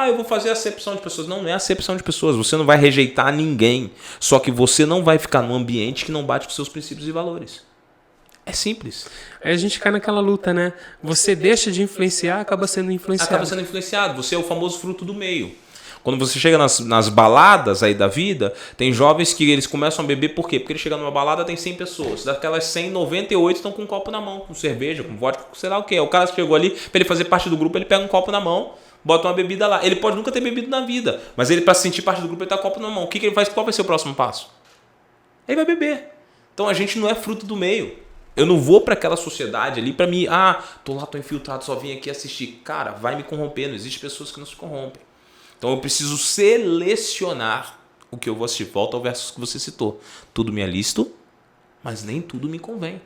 Eu vou fazer acepção de pessoas. Não é acepção de pessoas. Você não vai rejeitar ninguém. Só que você não vai ficar num ambiente que não bate com seus princípios e valores. É simples. Aí a gente cai naquela luta, né? Você deixa de influenciar, acaba sendo influenciado. Acaba sendo influenciado. Você é o famoso fruto do meio. Quando você chega nas baladas aí da vida, tem jovens que eles começam a beber, por quê? Porque ele chega numa balada, tem 100 pessoas. Daquelas 100, 98 estão com um copo na mão, com cerveja, com vodka, com sei lá o quê. O cara chegou ali, para ele fazer parte do grupo, ele pega um copo na mão, bota uma bebida lá. Ele pode nunca ter bebido na vida, mas ele, para se sentir parte do grupo, ele tá com o copo na mão. O que ele faz? Qual vai ser o próximo passo? Ele vai beber. Então a gente não é fruto do meio. Eu não vou para aquela sociedade ali para mim, tô lá, tô infiltrado, só vim aqui assistir. Cara, vai me corromper. Não existe pessoas que não se corrompem. Então eu preciso selecionar o que eu vou assistir. Volta ao verso que você citou. Tudo me é lícito, mas nem tudo me convém.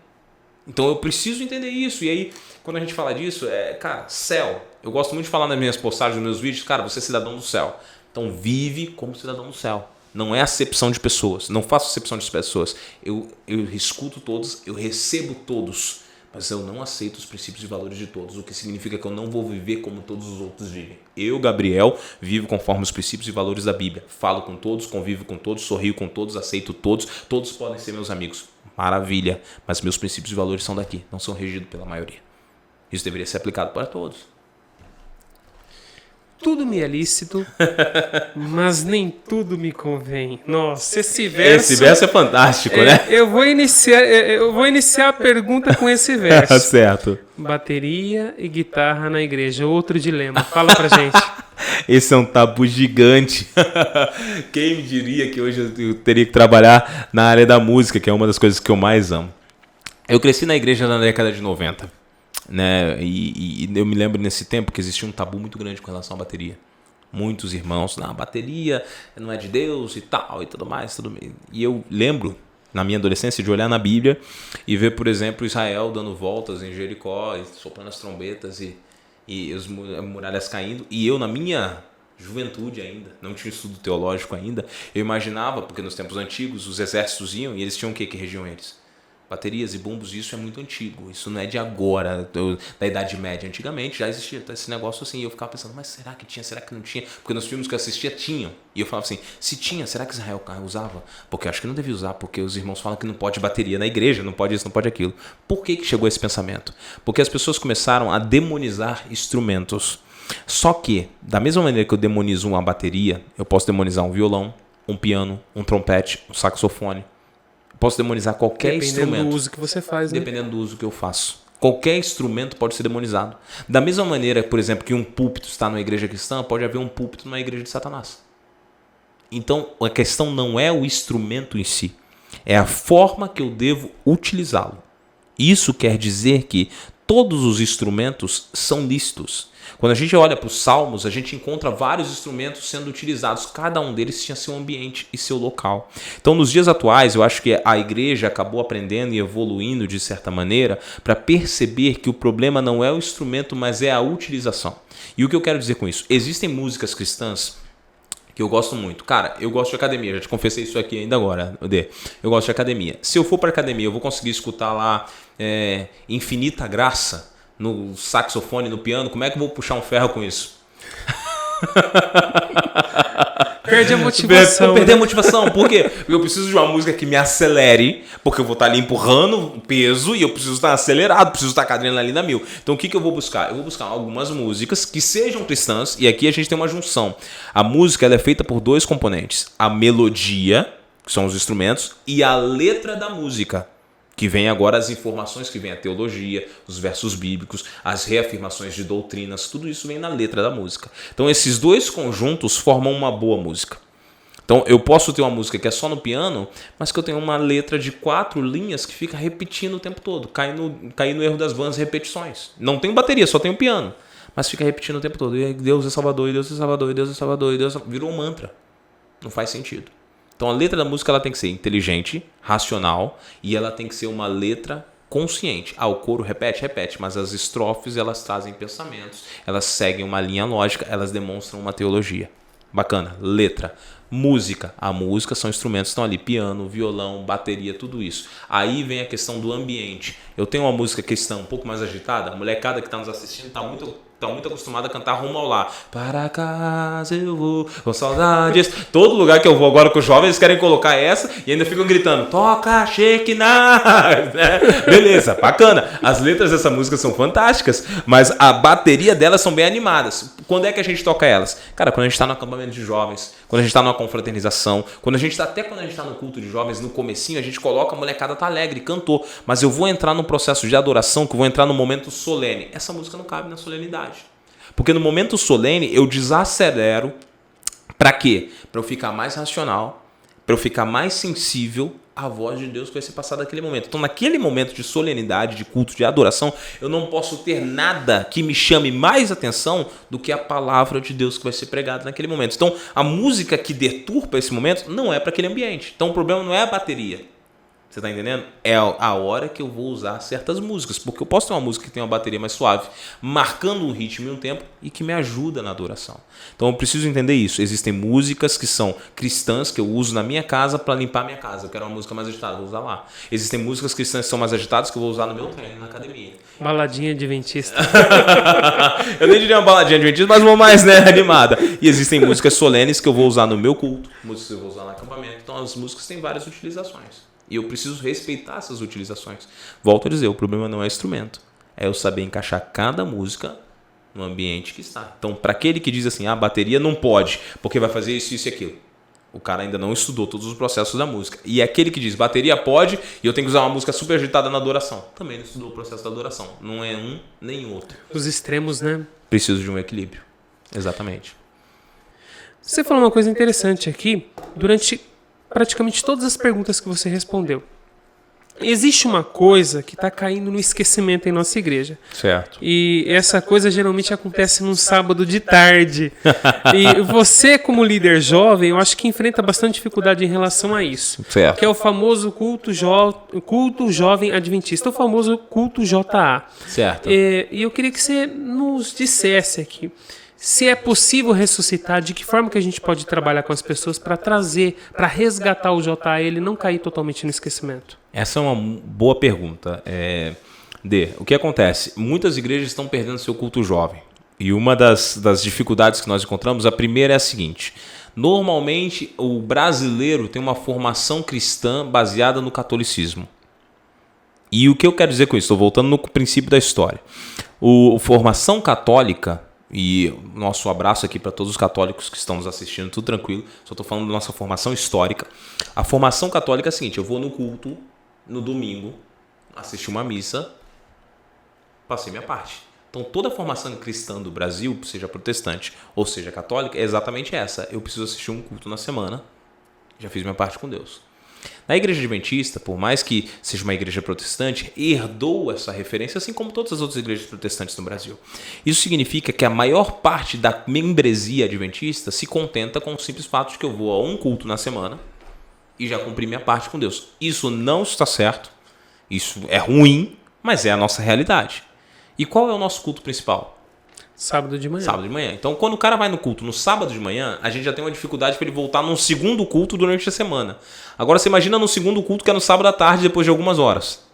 Então eu preciso entender isso. E aí, quando a gente fala disso, cara, céu. Eu gosto muito de falar nas minhas postagens, nos meus vídeos, cara, você é cidadão do céu. Então vive como cidadão do céu. Não é acepção de pessoas. Não faço acepção de pessoas. Eu escuto todos, eu recebo todos. Mas eu não aceito os princípios e valores de todos, o que significa que eu não vou viver como todos os outros vivem. Eu, Gabriel, vivo conforme os princípios e valores da Bíblia. Falo com todos, convivo com todos, sorrio com todos, aceito todos. Todos podem ser meus amigos. Maravilha. Mas meus princípios e valores são daqui, não são regidos pela maioria. Isso deveria ser aplicado para todos. Tudo me é lícito, mas nem tudo me convém. Nossa, esse verso é fantástico, né? Eu vou iniciar a pergunta com esse verso. Certo. Bateria e guitarra na igreja. Outro dilema. Fala pra gente. Esse é um tabu gigante. Quem me diria que hoje eu teria que trabalhar na área da música, que é uma das coisas que eu mais amo. Eu cresci na igreja na década de 90. Né? E eu me lembro nesse tempo que existia um tabu muito grande com relação à bateria. Muitos irmãos, a bateria não é de Deus e tal e tudo mais. E eu lembro, na minha adolescência, de olhar na Bíblia e ver, por exemplo, Israel dando voltas em Jericó, e soprando as trombetas e as muralhas caindo. E eu, na minha juventude ainda, não tinha estudo teológico ainda, eu imaginava, porque nos tempos antigos os exércitos iam e eles tinham o que regiam eles? Baterias e bumbos, isso é muito antigo. Isso não é de agora, da Idade Média. Antigamente já existia esse negócio assim. E eu ficava pensando, mas será que tinha? Será que não tinha? Porque nos filmes que eu assistia, tinham. E eu falava assim, se tinha, será que Israel usava? Porque eu acho que não devia usar, porque os irmãos falam que não pode bateria na igreja, não pode isso, não pode aquilo. Por que chegou esse pensamento? Porque as pessoas começaram a demonizar instrumentos. Só que, da mesma maneira que eu demonizo uma bateria, eu posso demonizar um violão, um piano, um trompete, um saxofone. Posso demonizar qualquer instrumento. Dependendo do uso que você faz, né? Dependendo do uso que eu faço. Qualquer instrumento pode ser demonizado. Da mesma maneira, por exemplo, que um púlpito está numa igreja cristã, pode haver um púlpito numa igreja de Satanás. Então, a questão não é o instrumento em si. É a forma que eu devo utilizá-lo. Isso quer dizer que todos os instrumentos são lícitos. Quando a gente olha para os Salmos, a gente encontra vários instrumentos sendo utilizados. Cada um deles tinha seu ambiente e seu local. Então, nos dias atuais, eu acho que a igreja acabou aprendendo e evoluindo de certa maneira para perceber que o problema não é o instrumento, mas é a utilização. E o que eu quero dizer com isso? Existem músicas cristãs que eu gosto muito. Cara, eu gosto de academia. Já te confessei isso aqui ainda agora, Odê. Eu gosto de academia. Se eu for para academia, eu vou conseguir escutar lá Infinita Graça no saxofone, no piano. Como é que eu vou puxar um ferro com isso? Perde a motivação. Vou perder a motivação. Por quê? Porque eu preciso de uma música que me acelere, porque eu vou estar ali empurrando peso e eu preciso estar acelerado, preciso estar com a adrenalina mil. Então o que eu vou buscar? Eu vou buscar algumas músicas que sejam cristãs, e aqui a gente tem uma junção. A música ela é feita por dois componentes. A melodia, que são os instrumentos, e a letra da música. Que vem agora as informações, que vem a teologia, os versos bíblicos, as reafirmações de doutrinas, tudo isso vem na letra da música. Então esses dois conjuntos formam uma boa música. Então eu posso ter uma música que é só no piano, mas que eu tenho uma letra de 4 linhas que fica repetindo o tempo todo, cai no erro das vãs repetições. Não tem bateria, só tem o piano. mas fica repetindo o tempo todo. E Deus é Salvador, e Deus é Salvador, e Deus é Salvador, e Deus é Salvador. Virou um mantra. Não faz sentido. Então a letra da música ela tem que ser inteligente, racional, e ela tem que ser uma letra consciente. O coro repete, mas as estrofes elas trazem pensamentos, elas seguem uma linha lógica, elas demonstram uma teologia. Bacana. Letra. Música. A música são instrumentos que estão ali, piano, violão, bateria, tudo isso. Aí vem a questão do ambiente. Eu tenho uma música que está um pouco mais agitada, a molecada que está nos assistindo está muito acostumada a cantar Rumo ao Lar. Para casa eu vou, com saudades. Todo lugar que eu vou agora com os jovens, eles querem colocar essa e ainda ficam gritando, toca Shekinah. Beleza, bacana. As letras dessa música são fantásticas, mas a bateria delas são bem animadas. Quando é que a gente toca elas? Cara, quando a gente está no acampamento de jovens, quando a gente está numa confraternização, quando a gente está no culto de jovens, no comecinho, a gente coloca, a molecada tá alegre, cantou. Mas eu vou entrar no processo de adoração, que eu vou entrar no momento solene. Essa música não cabe na solenidade. Porque no momento solene eu desacelero. Para quê? Para eu ficar mais racional, para eu ficar mais sensível à voz de Deus que vai ser passada naquele momento. Então, naquele momento de solenidade, de culto, de adoração, eu não posso ter nada que me chame mais atenção do que a palavra de Deus que vai ser pregada naquele momento. Então, a música que deturpa esse momento não é para aquele ambiente. Então, o problema não é a bateria. Você tá entendendo? É a hora que eu vou usar certas músicas. Porque eu posso ter uma música que tem uma bateria mais suave, marcando um ritmo e um tempo, e que me ajuda na adoração. Então eu preciso entender isso. Existem músicas que são cristãs, que eu uso na minha casa para limpar minha casa. Eu quero uma música mais agitada, vou usar lá. Existem músicas cristãs que são mais agitadas, que eu vou usar no meu treino, na academia. Baladinha adventista. Eu nem diria uma baladinha adventista, mas uma mais, né, animada. E existem músicas solenes que eu vou usar no meu culto, músicas que eu vou usar no acampamento. Então as músicas têm várias utilizações. E eu preciso respeitar essas utilizações. Volto a dizer, o problema não é instrumento. É eu saber encaixar cada música no ambiente que está. Então, para aquele que diz assim, a bateria não pode, porque vai fazer isso, isso e aquilo. O cara ainda não estudou todos os processos da música. E aquele que diz, bateria pode, e eu tenho que usar uma música super agitada na adoração. Também não estudou o processo da adoração. Não é um nem outro. Os extremos, né? Preciso de um equilíbrio. Exatamente. Você falou uma coisa interessante aqui, durante praticamente todas as perguntas que você respondeu. Existe uma coisa que está caindo no esquecimento em nossa igreja. Certo. E essa coisa geralmente acontece num sábado de tarde. E você, como líder jovem, eu acho que enfrenta bastante dificuldade em relação a isso. Certo. Que é o famoso culto jovem adventista, o famoso culto JA. Certo. E eu queria que você nos dissesse aqui, se é possível ressuscitar, de que forma que a gente pode trabalhar com as pessoas para trazer, para resgatar o JA e ele não cair totalmente no esquecimento? Essa é uma boa pergunta. O que acontece? Muitas igrejas estão perdendo seu culto jovem. E uma das dificuldades que nós encontramos, a primeira é a seguinte. Normalmente, o brasileiro tem uma formação cristã baseada no catolicismo. E o que eu quero dizer com isso? Estou voltando no princípio da história. A formação católica... E nosso abraço aqui para todos os católicos que estão nos assistindo, tudo tranquilo. Só estou falando da nossa formação histórica. A formação católica é a seguinte, eu vou no culto, no domingo, assistir uma missa, passei minha parte. Então toda a formação cristã do Brasil, seja protestante ou seja católica, é exatamente essa. Eu preciso assistir um culto na semana, já fiz minha parte com Deus. Na igreja adventista, por mais que seja uma igreja protestante, herdou essa referência, assim como todas as outras igrejas protestantes no Brasil. Isso significa que a maior parte da membresia adventista se contenta com o simples fato de que eu vou a um culto na semana e já cumpri minha parte com Deus. Isso não está certo, isso é ruim, mas é a nossa realidade. E qual é o nosso culto principal? Sábado de manhã. Sábado de manhã. Então, quando o cara vai no culto no sábado de manhã, a gente já tem uma dificuldade para ele voltar num segundo culto durante a semana. Agora, você imagina no segundo culto que é no sábado à tarde, depois de algumas horas.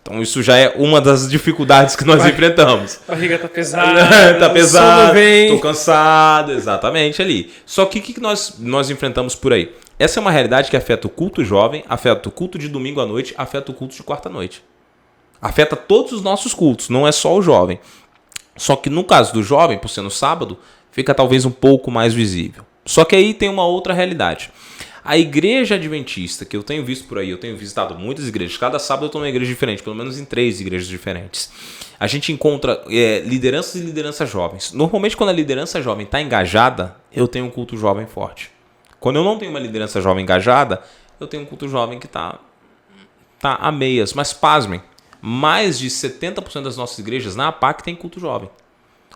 Então, isso já é uma das dificuldades que nós enfrentamos. A barriga tá pesada. Tá pesado, tô cansado, exatamente ali. Só que o que nós enfrentamos por aí? Essa é uma realidade que afeta o culto jovem, afeta o culto de domingo à noite, afeta o culto de quarta à noite. Afeta todos os nossos cultos, não é só o jovem. Só que no caso do jovem, por ser no sábado, fica talvez um pouco mais visível. Só que aí tem uma outra realidade. A igreja adventista, que eu tenho visto por aí, eu tenho visitado muitas igrejas, cada sábado eu estou numa igreja diferente, pelo menos em 3 igrejas diferentes. A gente encontra lideranças e lideranças jovens. Normalmente quando a liderança jovem está engajada, eu tenho um culto jovem forte. Quando eu não tenho uma liderança jovem engajada, eu tenho um culto jovem que está a meias. Mas pasmem, mais de 70% das nossas igrejas na APAC tem culto jovem.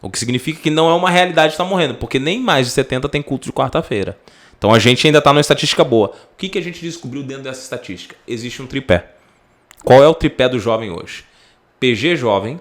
O que significa que não é uma realidade estar morrendo, porque nem mais de 70 tem culto de quarta-feira. Então a gente ainda está numa estatística boa. O que a gente descobriu dentro dessa estatística? Existe um tripé. Qual é o tripé do jovem hoje? PG jovem,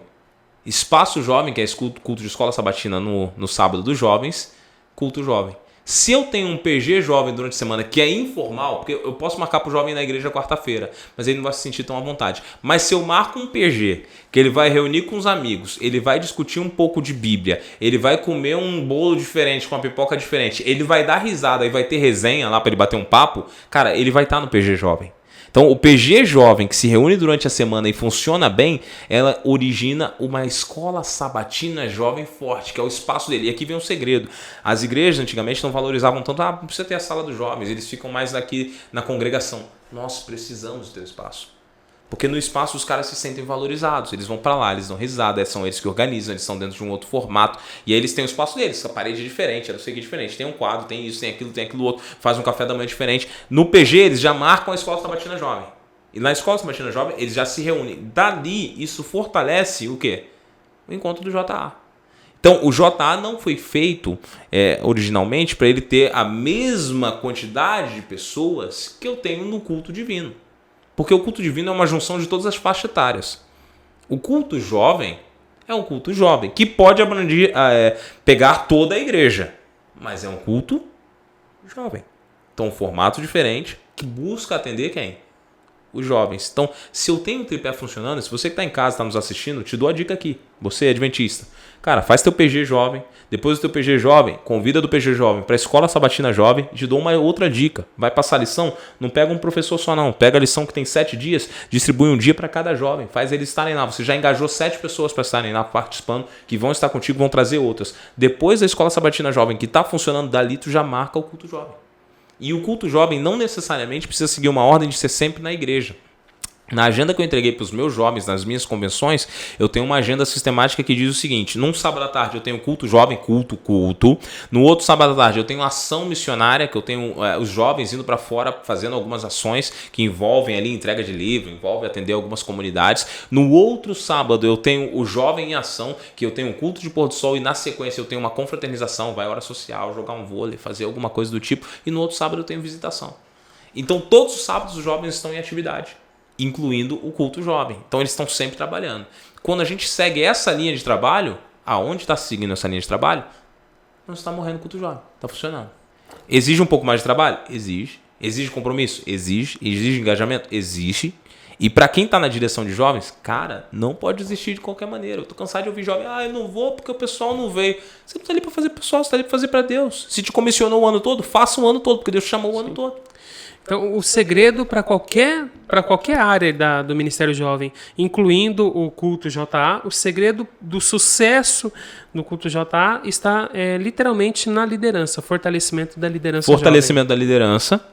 espaço jovem, que é culto de escola sabatina no sábado dos jovens, culto jovem. Se eu tenho um PG jovem durante a semana que é informal, porque eu posso marcar para o jovem na igreja quarta-feira, mas ele não vai se sentir tão à vontade. Mas se eu marco um PG, que ele vai reunir com os amigos, ele vai discutir um pouco de Bíblia, ele vai comer um bolo diferente, com uma pipoca diferente, ele vai dar risada e vai ter resenha lá para ele bater um papo, cara, ele vai estar no PG jovem. Então, o PG jovem que se reúne durante a semana e funciona bem, ela origina uma escola sabatina jovem forte, que é o espaço dele. E aqui vem um segredo. As igrejas antigamente não valorizavam tanto, não precisa ter a sala dos jovens, eles ficam mais aqui na congregação. Nós precisamos ter espaço. Porque no espaço os caras se sentem valorizados, eles vão para lá, eles dão risada, são eles que organizam, eles estão dentro de um outro formato, e aí eles têm o espaço deles, a parede é diferente, não sei o que é diferente, tem um quadro, tem isso, tem aquilo outro, faz um café da manhã diferente. No PG eles já marcam a escola sabatina jovem, e na escola sabatina jovem eles já se reúnem. Dali isso fortalece o quê? O encontro do JA. Então o JA não foi feito originalmente para ele ter a mesma quantidade de pessoas que eu tenho no culto divino. Porque o culto divino é uma junção de todas as faixas etárias. O culto jovem é um culto jovem, que pode abranger, pegar toda a igreja, mas é um culto jovem. Então, um formato diferente que busca atender quem? Os jovens. Então, se eu tenho um tripé funcionando, se você que está em casa, está nos assistindo, te dou a dica aqui. Você é adventista. Cara, faz teu PG jovem. Depois do teu PG jovem, convida do PG jovem para a escola sabatina jovem. Te dou uma outra dica. Vai passar a lição? Não pega um professor só não. Pega a lição que tem 7 dias, distribui um dia para cada jovem. Faz eles estarem lá. Você já engajou 7 pessoas para estarem lá participando, que vão estar contigo, vão trazer outras. Depois da escola sabatina jovem, que está funcionando dali, tu já marca o culto jovem. E o culto jovem não necessariamente precisa seguir uma ordem de ser sempre na igreja. Na agenda que eu entreguei para os meus jovens, nas minhas convenções, eu tenho uma agenda sistemática que diz o seguinte: num sábado à tarde eu tenho culto jovem, culto. No outro sábado à tarde eu tenho ação missionária, que eu tenho os jovens indo para fora fazendo algumas ações que envolvem ali entrega de livro, envolve atender algumas comunidades. No outro sábado eu tenho o jovem em ação, que eu tenho um culto de pôr do sol e na sequência eu tenho uma confraternização, vai hora social, jogar um vôlei, fazer alguma coisa do tipo. E no outro sábado eu tenho visitação. Então todos os sábados os jovens estão em atividade, incluindo o culto jovem. Então eles estão sempre trabalhando. Quando a gente segue essa linha de trabalho, aonde está seguindo essa linha de trabalho? Não está morrendo o culto jovem. Está funcionando. Exige um pouco mais de trabalho? Exige. Exige compromisso? Exige. Exige engajamento? Existe. E para quem está na direção de jovens, cara, não pode desistir de qualquer maneira. Eu estou cansado de ouvir jovem, eu não vou porque o pessoal não veio. Você não está ali para fazer pessoal, você está ali para fazer para Deus. Se te comissionou o ano todo, faça o ano todo, porque Deus te chamou o ano todo. Então, o segredo para qualquer área do Ministério Jovem, incluindo o culto JA, o segredo do sucesso do culto JA está literalmente na liderança, fortalecimento da liderança Fortalecimento jovem. Da liderança.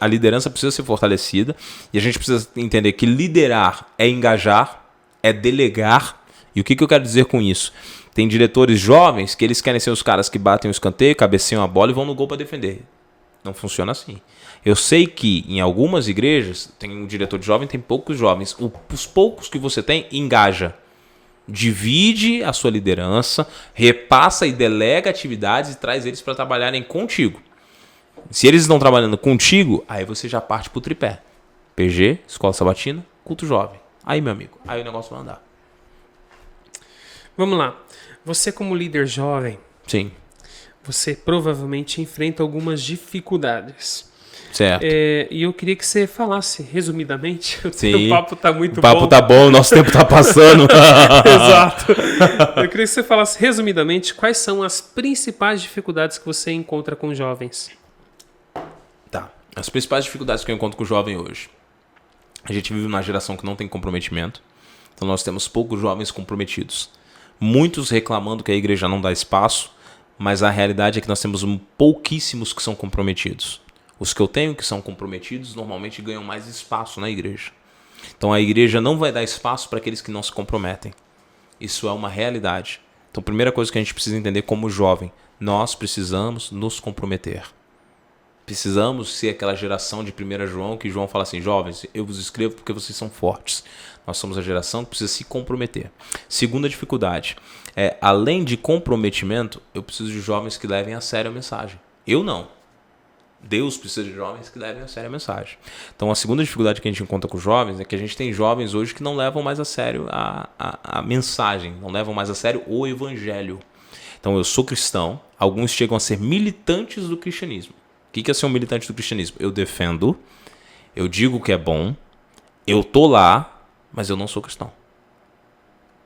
A liderança precisa ser fortalecida e a gente precisa entender que liderar é engajar, é delegar. E o que eu quero dizer com isso? Tem diretores jovens que eles querem ser os caras que batem o escanteio, cabeceiam a bola e vão no gol para defender. Não funciona assim. Eu sei que em algumas igrejas, tem um diretor de jovem, tem poucos jovens. Os poucos que você tem, engaja. Divide a sua liderança, repassa e delega atividades e traz eles para trabalharem contigo. Se eles estão trabalhando contigo, aí você já parte para o tripé. PG, escola sabatina, culto jovem. Aí, meu amigo, aí o negócio vai andar. Vamos lá. Você como líder jovem, sim, você provavelmente enfrenta algumas dificuldades. Certo. E eu queria que você falasse resumidamente. Sim. O papo tá muito bom. O papo tá bom, o nosso tempo tá passando. Exato. Eu queria que você falasse resumidamente quais são as principais dificuldades que você encontra com jovens. Tá. As principais dificuldades que eu encontro com o jovem hoje. A gente vive numa geração que não tem comprometimento. Então nós temos poucos jovens comprometidos. Muitos reclamando que a igreja não dá espaço, mas a realidade é que nós temos pouquíssimos que são comprometidos. Os que eu tenho que são comprometidos normalmente ganham mais espaço na igreja. Então a igreja não vai dar espaço para aqueles que não se comprometem. Isso é uma realidade. Então a primeira coisa que a gente precisa entender como jovem, nós precisamos nos comprometer. Precisamos ser aquela geração de 1 João, que João fala assim, jovens, eu vos escrevo porque vocês são fortes. Nós somos a geração que precisa se comprometer. Segunda dificuldade, além de comprometimento, eu preciso de jovens que levem a sério a mensagem. Eu não. Deus precisa de jovens que levem a sério a mensagem. Então a segunda dificuldade que a gente encontra com os jovens é que a gente tem jovens hoje que não levam mais a sério a mensagem, não levam mais a sério o evangelho. Então eu sou cristão, alguns chegam a ser militantes do cristianismo. O que é ser um militante do cristianismo? Eu defendo, eu digo que é bom, eu tô lá, mas eu não sou cristão.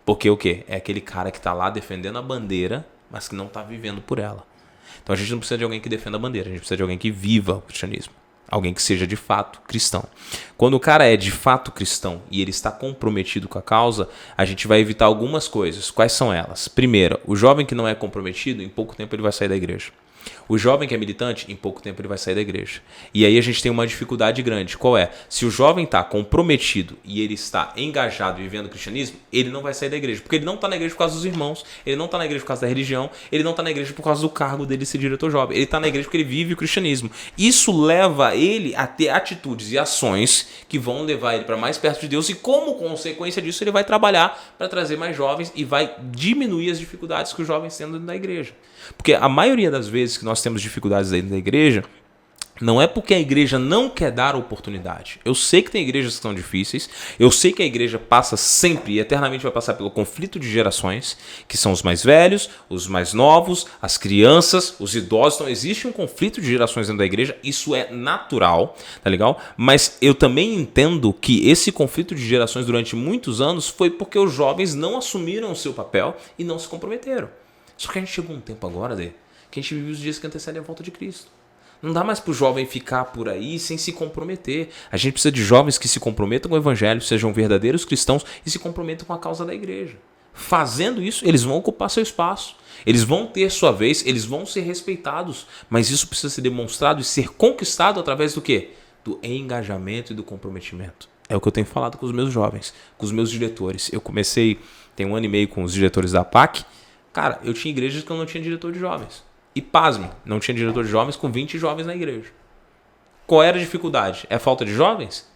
Porque o quê? É aquele cara que está lá defendendo a bandeira, mas que não está vivendo por ela. Então a gente não precisa de alguém que defenda a bandeira, a gente precisa de alguém que viva o cristianismo. Alguém que seja de fato cristão. Quando o cara é de fato cristão e ele está comprometido com a causa, a gente vai evitar algumas coisas. Quais são elas? Primeiro, o jovem que não é comprometido, em pouco tempo ele vai sair da igreja. O jovem que é militante, em pouco tempo ele vai sair da igreja. E aí a gente tem uma dificuldade grande. Qual é? Se o jovem está comprometido e ele está engajado vivendo o cristianismo, ele não vai sair da igreja. Porque ele não está na igreja por causa dos irmãos, ele não está na igreja por causa da religião, ele não está na igreja por causa do cargo dele ser diretor jovem. Ele está na igreja porque ele vive o cristianismo. Isso leva ele a ter atitudes e ações que vão levar ele para mais perto de Deus e como consequência disso ele vai trabalhar para trazer mais jovens e vai diminuir as dificuldades que os jovens têm dentro da igreja. Porque a maioria das vezes que nós temos dificuldades dentro da igreja, não é porque a igreja não quer dar oportunidade. Eu sei que tem igrejas que são difíceis, eu sei que a igreja passa sempre e eternamente vai passar pelo conflito de gerações, que são os mais velhos, os mais novos, as crianças, os idosos. Então existe um conflito de gerações dentro da igreja, isso é natural, tá legal? Mas eu também entendo que esse conflito de gerações durante muitos anos foi porque os jovens não assumiram o seu papel e não se comprometeram. Só que a gente chegou um tempo agora, que a gente vive os dias que antecedem a volta de Cristo. Não dá mais para o jovem ficar por aí sem se comprometer. A gente precisa de jovens que se comprometam com o evangelho, sejam verdadeiros cristãos e se comprometam com a causa da igreja. Fazendo isso, eles vão ocupar seu espaço. Eles vão ter sua vez, eles vão ser respeitados. Mas isso precisa ser demonstrado e ser conquistado através do quê? Do engajamento e do comprometimento. É o que eu tenho falado com os meus jovens, com os meus diretores. Eu comecei, tem 1 ano e meio com os diretores da PAC. Cara, eu tinha igrejas que eu não tinha diretor de jovens. E pasme, não tinha diretor de jovens com 20 jovens na igreja. Qual era a dificuldade? É falta de jovens?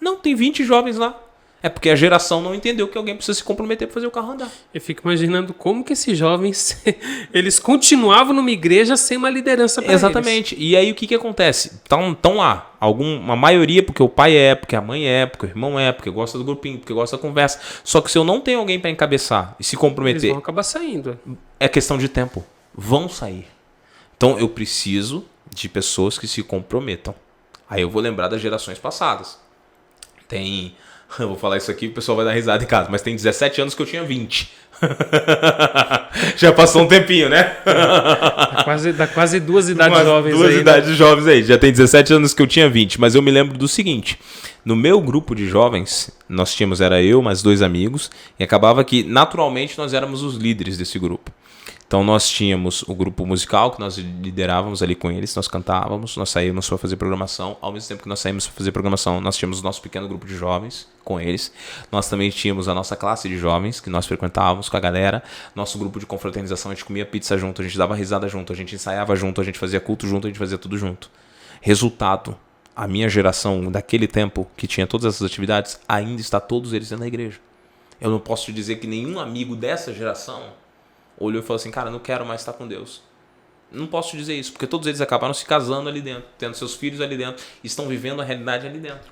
Não, tem 20 jovens lá. É porque a geração não entendeu que alguém precisa se comprometer para fazer o carro andar. Eu fico imaginando como que esses jovens, eles continuavam numa igreja sem uma liderança para eles. Exatamente. E aí o que acontece? Estão lá, uma maioria, porque o pai é, porque a mãe é, porque o irmão é, porque gosta do grupinho, porque gosta da conversa. Só que se eu não tenho alguém para encabeçar e se comprometer... Eles vão acabar saindo. É questão de tempo. Vão sair. Então eu preciso de pessoas que se comprometam. Aí eu vou lembrar das gerações passadas. Eu vou falar isso aqui, o pessoal vai dar risada em casa, mas tem 17 anos que eu tinha 20. Já passou um tempinho, né? Dá quase duas idades jovens aí. Duas idades jovens aí. Já tem 17 anos que eu tinha 20. Mas eu me lembro do seguinte. No meu grupo de jovens, era eu, mais 2 amigos. E acabava que, naturalmente, nós éramos os líderes desse grupo. Então nós tínhamos o grupo musical que nós liderávamos ali com eles, nós cantávamos, nós saímos para fazer programação. Ao mesmo tempo que nós saímos para fazer programação, nós tínhamos o nosso pequeno grupo de jovens com eles. Nós também tínhamos a nossa classe de jovens que nós frequentávamos com a galera. Nosso grupo de confraternização, a gente comia pizza junto, a gente dava risada junto, a gente ensaiava junto, a gente fazia culto junto, a gente fazia tudo junto. Resultado, a minha geração daquele tempo que tinha todas essas atividades, ainda está todos eles dentro da igreja. Eu não posso te dizer que nenhum amigo dessa geração olhou e falou assim, cara, não quero mais estar com Deus. Não posso dizer isso, porque todos eles acabaram se casando ali dentro, tendo seus filhos ali dentro, estão vivendo a realidade ali dentro.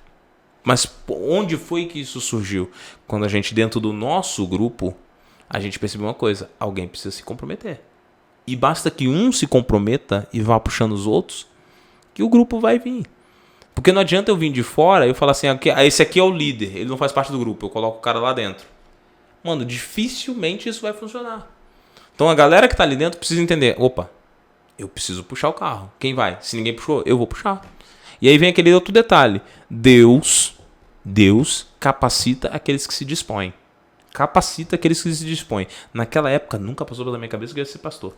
Mas onde foi que isso surgiu? Quando a gente, dentro do nosso grupo, a gente percebeu uma coisa, alguém precisa se comprometer. E basta que um se comprometa e vá puxando os outros, que o grupo vai vir. Porque não adianta eu vir de fora e eu falar assim, esse aqui é o líder, ele não faz parte do grupo, eu coloco o cara lá dentro. Mano, dificilmente isso vai funcionar. Então a galera que está ali dentro precisa entender, opa, eu preciso puxar o carro. Quem vai? Se ninguém puxou, eu vou puxar. E aí vem aquele outro detalhe. Deus capacita aqueles que se dispõem. Capacita aqueles que se dispõem. Naquela época nunca passou pela minha cabeça que eu ia ser pastor.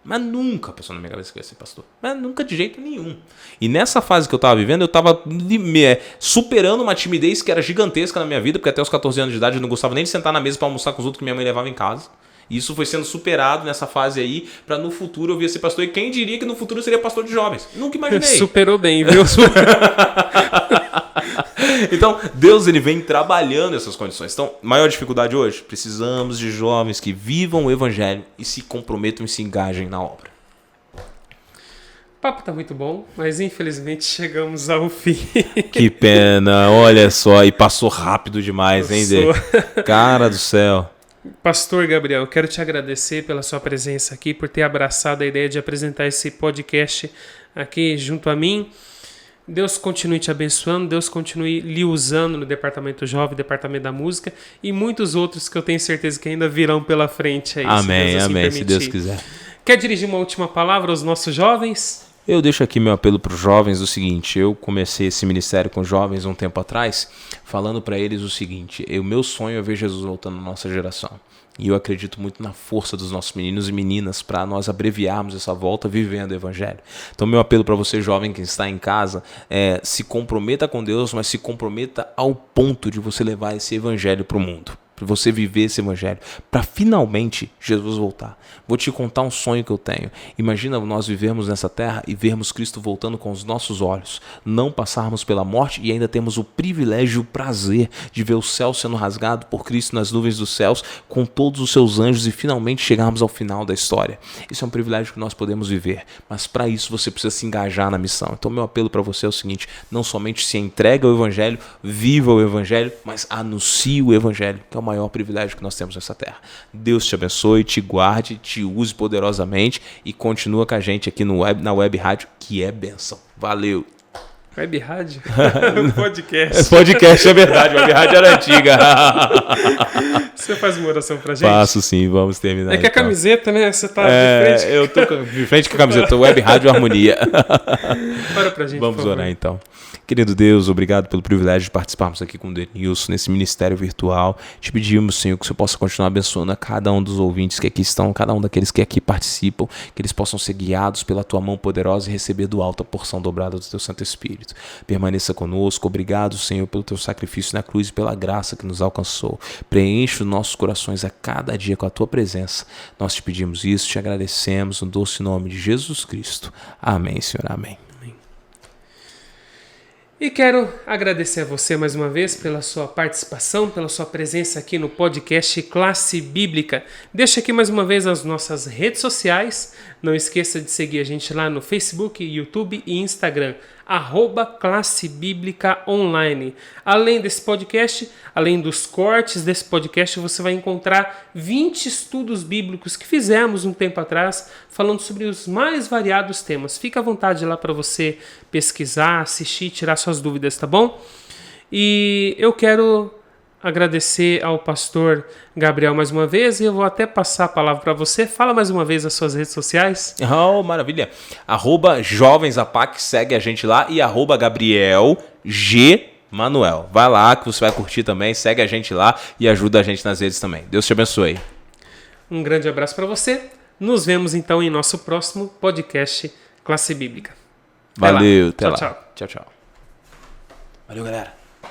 Mas nunca passou na minha cabeça que eu ia ser pastor. Mas nunca de jeito nenhum. E nessa fase que eu estava vivendo, eu estava superando uma timidez que era gigantesca na minha vida, porque até os 14 anos de idade eu não gostava nem de sentar na mesa para almoçar com os outros que minha mãe levava em casa. E isso foi sendo superado nessa fase aí, para no futuro eu vir a ser pastor. E quem diria que no futuro eu seria pastor de jovens? Nunca imaginei. Superou bem, viu? Então, Deus ele vem trabalhando essas condições. Então, maior dificuldade hoje? Precisamos de jovens que vivam o evangelho e se comprometam e se engajem na obra. O papo tá muito bom, mas infelizmente chegamos ao fim. Que pena, olha só, e passou rápido demais, hein, Dê? Cara do céu. Pastor Gabriel, quero te agradecer pela sua presença aqui, por ter abraçado a ideia de apresentar esse podcast aqui junto a mim. Deus continue te abençoando, Deus continue lhe usando no Departamento Jovem, Departamento da Música e muitos outros que eu tenho certeza que ainda virão pela frente aí. Amém, amém, se Deus quiser. Quer dirigir uma última palavra aos nossos jovens? Eu deixo aqui meu apelo para os jovens o seguinte, eu comecei esse ministério com jovens um tempo atrás, falando para eles o seguinte, o meu sonho é ver Jesus voltando na nossa geração. E eu acredito muito na força dos nossos meninos e meninas para nós abreviarmos essa volta vivendo o evangelho. Então meu apelo para você jovem que está em casa é se comprometa com Deus, mas se comprometa ao ponto de você levar esse evangelho para o mundo. Para você viver esse evangelho, para finalmente Jesus voltar. Vou te contar um sonho que eu tenho. Imagina nós vivermos nessa terra e vermos Cristo voltando com os nossos olhos, não passarmos pela morte e ainda temos o privilégio e o prazer de ver o céu sendo rasgado por Cristo nas nuvens dos céus, com todos os seus anjos e finalmente chegarmos ao final da história. Isso é um privilégio que nós podemos viver, mas para isso você precisa se engajar na missão. Então meu apelo para você é o seguinte, não somente se entrega ao evangelho, viva o evangelho, mas anuncie o evangelho, que é o maior privilégio que nós temos nessa terra. Deus te abençoe, te guarde, te use poderosamente e continua com a gente aqui na Web Rádio, que é bênção. Valeu! Web Rádio? Podcast. Podcast, é verdade. Web Rádio era antiga. Você faz uma oração pra gente? Faço sim, vamos terminar. É que a camiseta, né? Você tá de frente. Eu tô de frente com a camiseta. Web Rádio Harmonia. Ora pra gente, vamos orar então. Querido Deus, obrigado pelo privilégio de participarmos aqui com o Denilson nesse ministério virtual. Te pedimos, Senhor, que o Senhor possa continuar abençoando a cada um dos ouvintes que aqui estão, cada um daqueles que aqui participam, que eles possam ser guiados pela Tua mão poderosa e receber do alto a porção dobrada do Teu Santo Espírito. Permaneça conosco. Obrigado, Senhor, pelo Teu sacrifício na cruz e pela graça que nos alcançou. Preenche os nossos corações a cada dia com a Tua presença. Nós te pedimos isso, te agradecemos no doce nome de Jesus Cristo. Amém, Senhor. Amém. E quero agradecer a você mais uma vez pela sua participação, pela sua presença aqui no podcast Classe Bíblica. Deixa aqui mais uma vez as nossas redes sociais. Não esqueça de seguir a gente lá no Facebook, YouTube e Instagram, @Classe Bíblica Online. Além desse podcast, além dos cortes desse podcast, você vai encontrar 20 estudos bíblicos que fizemos um tempo atrás, falando sobre os mais variados temas. Fica à vontade lá para você pesquisar, assistir, tirar suas dúvidas, tá bom? E eu quero agradecer ao pastor Gabriel mais uma vez e eu vou até passar a palavra para você. Fala mais uma vez as suas redes sociais. Oh, maravilha. @jovensapac, segue a gente lá, e @Gabriel G. Manuel. Vai lá que você vai curtir também, segue a gente lá e ajuda a gente nas redes também. Deus te abençoe. Um grande abraço para você. Nos vemos então em nosso próximo podcast Classe Bíblica. Valeu, até lá. Tchau. Tchau, tchau. Valeu, galera.